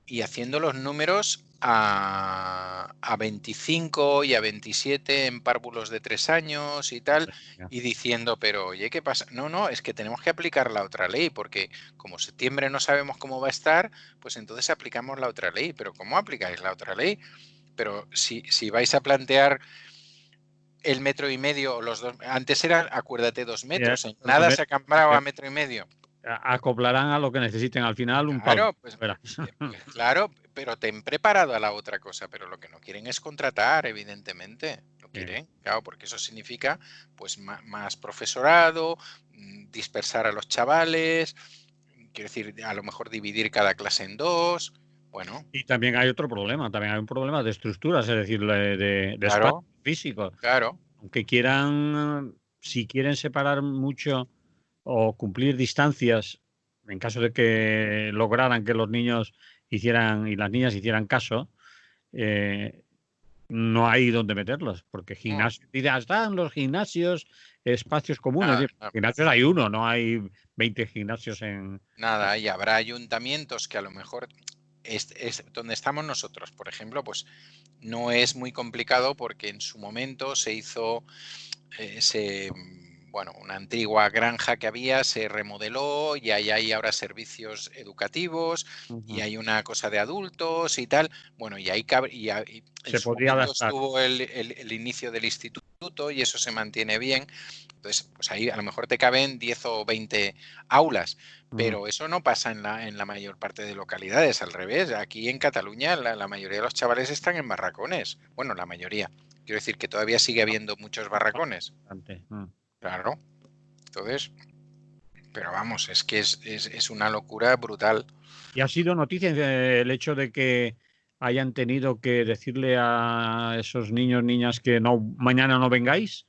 y haciendo los números a 25 y a 27 en párvulos de 3 años y tal, y diciendo, pero oye, ¿qué pasa? No, no, es que tenemos que aplicar la otra ley, porque como septiembre no sabemos cómo va a estar, pues entonces aplicamos la otra ley. Pero ¿cómo aplicáis la otra ley? Pero si vais a plantear el 1,5 metros o los 2, antes eran, acuérdate, 2 metros, en nada se ha cambiado a 1,5 metros. acoplarán a lo que necesiten al final un palmo. Claro, pues claro, pero ten preparado a la otra cosa, pero lo que no quieren es contratar, evidentemente. No quieren, claro, porque eso significa pues más profesorado, dispersar a los chavales, quiero decir, a lo mejor dividir cada clase en 2. Bueno, Y también hay otro problema, también hay un problema de estructuras, es decir, de espacio claro, físico. claro, Aunque quieran, si quieren separar mucho o cumplir distancias, en caso de que lograran que los niños hicieran y las niñas hicieran caso, eh, no hay donde meterlos, porque No, gimnasios, están los gimnasios, espacios comunes. nada, Gimnasios hay uno, no hay 20 gimnasios en... nada. Y habrá ayuntamientos que a lo mejor es donde estamos nosotros, por ejemplo, pues no es muy complicado porque en su momento se hizo, bueno, una antigua granja que había, se remodeló y ahí hay ahora servicios educativos y hay una cosa de adultos y tal. Bueno, y ahí y en Se su podría momento adaptar. estuvo el inicio del instituto y eso se mantiene bien. Entonces, pues ahí a lo mejor te caben 10 o 20 aulas, pero eso no pasa en la mayor parte de localidades, al revés. Aquí en Cataluña la mayoría de los chavales están en barracones. Bueno, la mayoría. Quiero decir que todavía sigue habiendo muchos barracones. Claro. Entonces, pero vamos, es que es una locura brutal. Y ha sido noticia el hecho de que hayan tenido que decirle a esos niños, niñas que no, mañana no vengáis,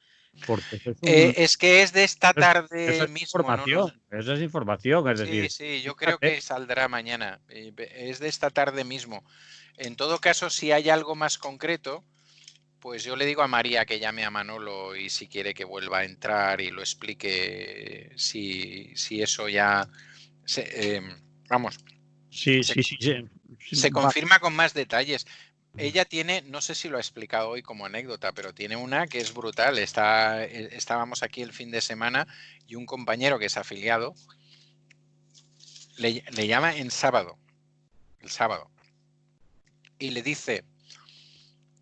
porque eso es Es que es de esta eso tarde es mismo, no nos... información, eso es información, es Sí, decir, sí, yo creo fíjate, que saldrá mañana. Es de esta tarde mismo. En todo caso, si hay algo más concreto, pues yo le digo a María que llame a Manolo y si quiere que vuelva a entrar y lo explique si eso ya vamos, sí, se, sí, sí, sí, se confirma con más detalles. Ella tiene, no sé si lo ha explicado hoy como anécdota, pero tiene una que es brutal. Estábamos aquí el fin de semana y un compañero que es afiliado le llama en sábado, el sábado, y le dice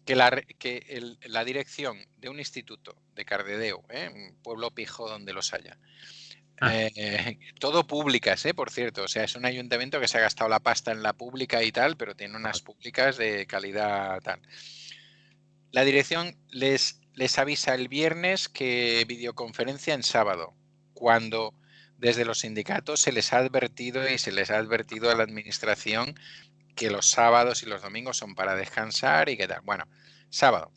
que la dirección de un instituto de Cardedeu, un pueblo pijo donde los haya, todo públicas, por cierto, o sea, es un ayuntamiento que se ha gastado la pasta en la pública y tal, pero tiene unas públicas de calidad tal. La dirección les avisa el viernes que videoconferencia en sábado, cuando desde los sindicatos se les ha advertido y se les ha advertido a la administración que los sábados y los domingos son para descansar y qué tal. Bueno, sábado.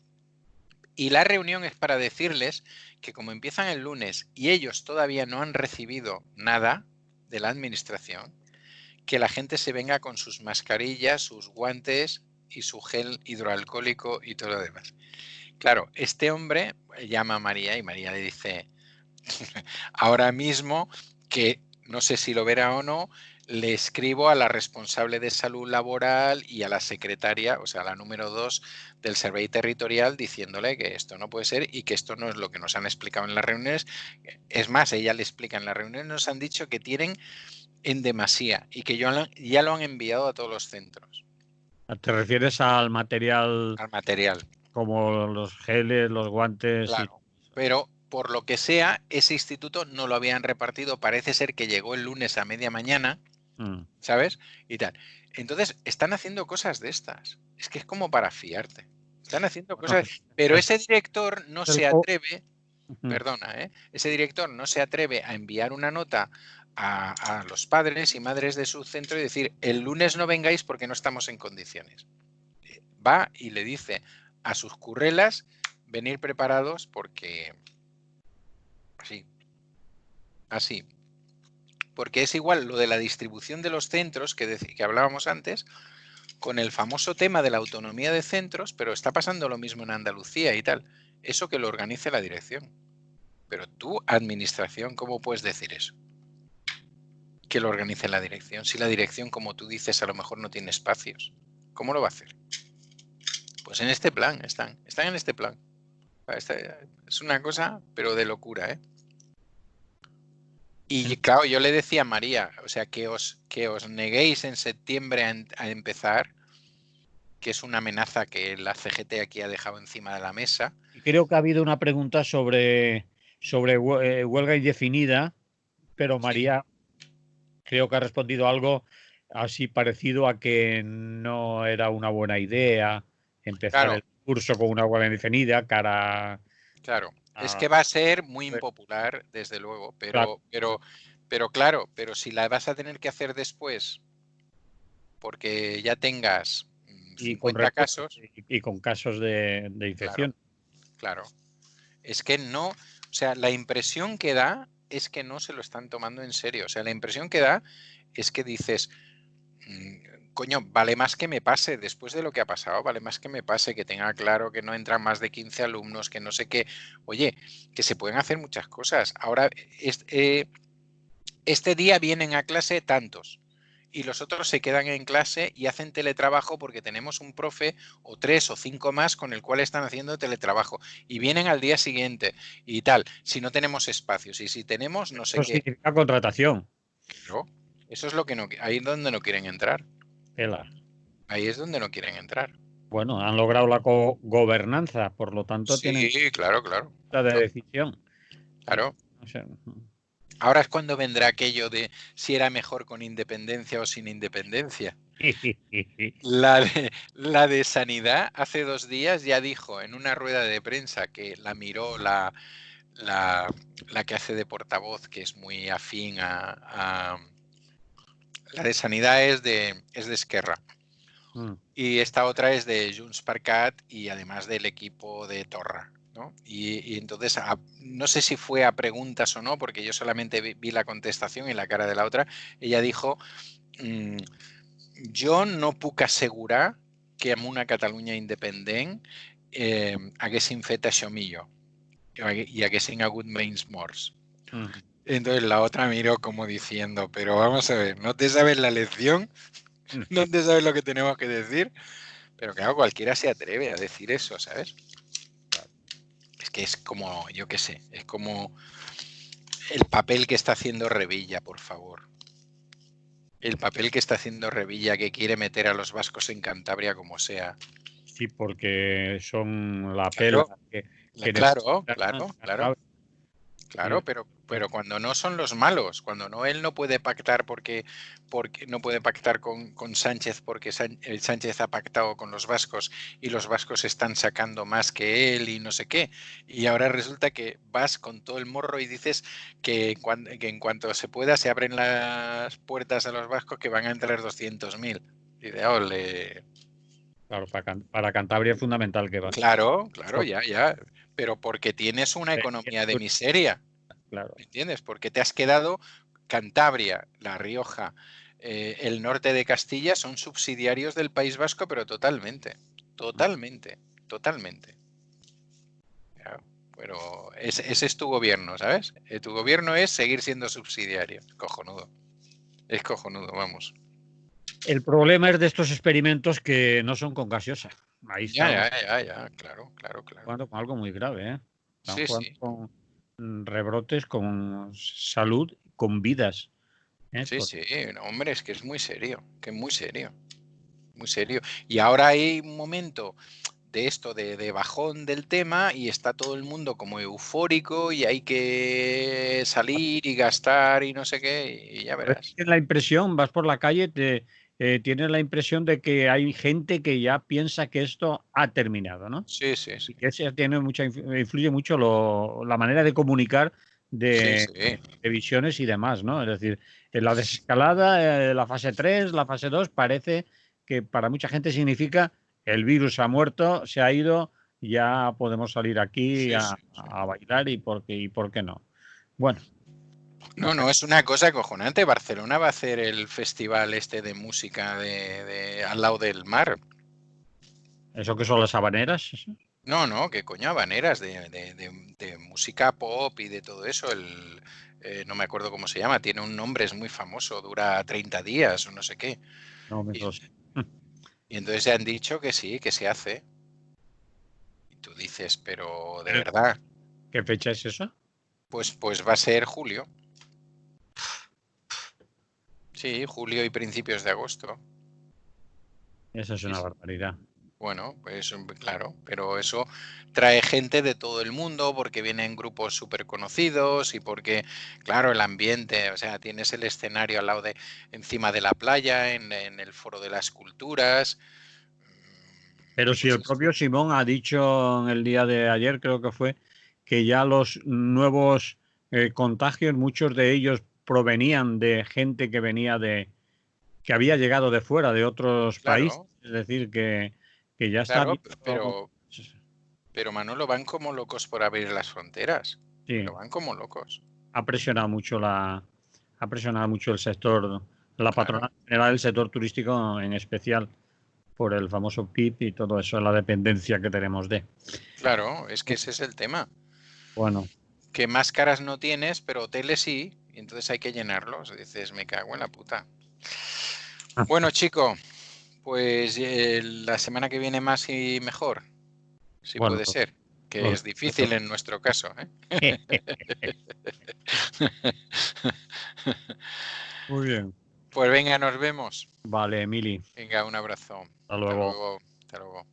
Y la reunión es para decirles que como empiezan el lunes y ellos todavía no han recibido nada de la administración, que la gente se venga con sus mascarillas, sus guantes y su gel hidroalcohólico y todo lo demás. Claro, este hombre llama a María y María le dice, ahora mismo que no sé si lo verá o no, le escribo a la responsable de salud laboral y a la secretaria, o sea, la número 2 del Servei Territorial, diciéndole que esto no puede ser y que esto no es lo que nos han explicado en las reuniones. Es más, ella le explica en las reuniones, nos han dicho que tienen en demasía y que ya lo han enviado a todos los centros. ¿te refieres al material Al material. como los geles, los guantes y... Claro, pero por lo que sea, ese instituto no lo habían repartido. Parece ser que llegó el lunes a media mañana, ¿sabes? Y tal. Entonces, están haciendo cosas de estas. Es que es como para fiarte. Están haciendo Bueno, cosas. Pero ese director no se atreve, Ujú. perdona, ese director no se atreve a enviar una nota a los padres y madres de su centro y decir, el lunes no vengáis porque no estamos en condiciones. Va y le dice a sus currelas, venir preparados porque así, así. Porque es igual lo de la distribución de los centros que hablábamos antes, con el famoso tema de la autonomía de centros, pero está pasando lo mismo en Andalucía y tal. Eso que lo organice la dirección. Pero tú, administración, ¿cómo puedes decir eso? Que lo organice la dirección. Si la dirección, como tú dices, a lo mejor no tiene espacios. ¿Cómo lo va a hacer? Pues en este plan están en este plan. Es una cosa, pero de locura, ¿eh? Y claro, yo le decía a María, o sea, que os neguéis en septiembre a empezar, que es una amenaza que la CGT aquí ha dejado encima de la mesa. Y creo que ha habido una pregunta sobre huelga indefinida, pero Sí, María creo que ha respondido algo así parecido a que no era una buena idea empezar claro, el curso con una huelga indefinida cara claro. Es a... que va a ser muy impopular, desde luego, Claro, pero claro, pero si la vas a tener que hacer después, porque ya tengas y con 50 casos, y con casos de claro, infección. claro. Es que no, o sea, la impresión que da es que no se lo están tomando en serio. O sea, la impresión que da es que dices, coño, vale más que me pase, después de lo que ha pasado, vale más que me pase, que tenga claro que no entran más de 15 alumnos, que no sé qué. Oye, que se pueden hacer muchas cosas. Ahora, este día vienen a clase tantos y los otros se quedan en clase y hacen teletrabajo porque tenemos un profe o 3 o 5 más con el cual están haciendo teletrabajo y vienen al día siguiente y tal, si no tenemos espacios y si tenemos no sé Eso qué. significa contratación. Claro, eso es lo que no, ahí es donde no quieren entrar. Tela. Ahí es donde no quieren entrar. Bueno, han logrado la gobernanza, por lo tanto tienen Sí, claro, claro. de decisión. Claro. O sea, Ahora es cuando vendrá aquello de si era mejor con independencia o sin independencia. La de Sanidad hace 2 días ya dijo en una rueda de prensa que la miró la que hace de portavoz, que es muy afín a la de Sanidad es de Esquerra. Y esta otra es de Junts per Cat y además del equipo de Torra, ¿no? Y entonces, no sé si fue a preguntas o no, porque yo solamente vi la contestación en la cara de la otra. Ella dijo, jo no puc assegurar que en una Catalunya independent haguessin fet això millor y haguessin hagut menys morts. Entonces la otra miró como diciendo, pero vamos a ver, ¿no te sabes la lección? ¿No te sabes lo que tenemos que decir? Pero claro, cualquiera se atreve a decir eso, ¿sabes? Es que es como, yo qué sé, es como el papel que está haciendo Revilla, por favor. El papel que está haciendo Revilla, que quiere meter a los vascos en Cantabria como sea. Sí, porque son la Claro, pela que claro, necesitan. claro, pero cuando no son los malos, cuando no él no puede pactar porque no puede pactar con Sánchez porque Sánchez ha pactado con los vascos y los vascos están sacando más que él y no sé qué. Y ahora resulta que vas con todo el morro y dices que en cuanto se pueda se abren las puertas a los vascos que van a entrar 200.000. Y de ole. Claro, para Cantabria es fundamental que va. Claro, ya. Pero porque tienes una economía de miseria. Claro. ¿Entiendes? Porque te has quedado Cantabria, La Rioja, el norte de Castilla son subsidiarios del País Vasco, pero totalmente. Claro, pero ese es tu gobierno, ¿sabes? Tu gobierno es seguir siendo subsidiario. Cojonudo. Es cojonudo, vamos. El problema es de estos experimentos que no son con gaseosa. Ahí están Ya, claro. jugando con algo muy grave, ¿eh? Están jugando Sí. con rebrotes, con salud, con vidas. Sí, no, hombre, es que es muy serio, muy serio. Y ahora hay un momento de esto, de bajón del tema y está todo el mundo como eufórico y hay que salir y gastar y no sé qué y ya verás. Tienes la impresión, vas por la calle, tienes la impresión de que hay gente que ya piensa que esto ha terminado, ¿no? Sí. Y que eso tiene influye mucho la manera de comunicar Sí. de visiones y demás, ¿no? Es decir, en la desescalada, la fase 3, la fase 2, parece que para mucha gente significa el virus ha muerto, se ha ido, ya podemos salir aquí Sí. a bailar y por qué no. Bueno. No, es una cosa acojonante. Barcelona va a hacer el festival este de música al lado del mar. ¿Eso qué son las habaneras? No, qué coño, habaneras de música pop y de todo eso. No me acuerdo cómo se llama, tiene un nombre, es muy famoso, dura 30 días o no sé qué. No me Y, lo sé. y entonces se han dicho que sí, que se hace. Y tú dices, pero de verdad, ¿Qué fecha es esa? pues va a ser julio. Sí, julio y principios de agosto. Esa es una barbaridad. Bueno, pues claro, pero eso trae gente de todo el mundo porque vienen grupos súper conocidos y porque, claro, el ambiente, o sea, tienes el escenario al lado encima de la playa, en el Foro de las Culturas. Pero si Pues el propio Simón ha dicho en el día de ayer, creo que fue, que ya los nuevos contagios, muchos de ellos provenían de gente que venía que había llegado de fuera, de otros países. claro, Es decir, que ya está claro, habiendo. pero Manolo, van como locos por abrir las fronteras, pero Sí, van como locos. ha presionado mucho ha presionado mucho el sector, la patronal general del sector turístico en especial, por el famoso PIB y todo eso, la dependencia que tenemos de. Claro, es que ese es el tema. Bueno. Que máscaras no tienes, pero hoteles sí, y entonces hay que llenarlos. Dices, me cago en la puta. Bueno, chico, pues la semana que viene más y mejor, si Bueno, puede ser, que lo es difícil en nuestro caso. Muy bien. Pues venga, nos vemos. Vale, Emily. Venga, un abrazo. Hasta Hasta luego. luego. Hasta luego.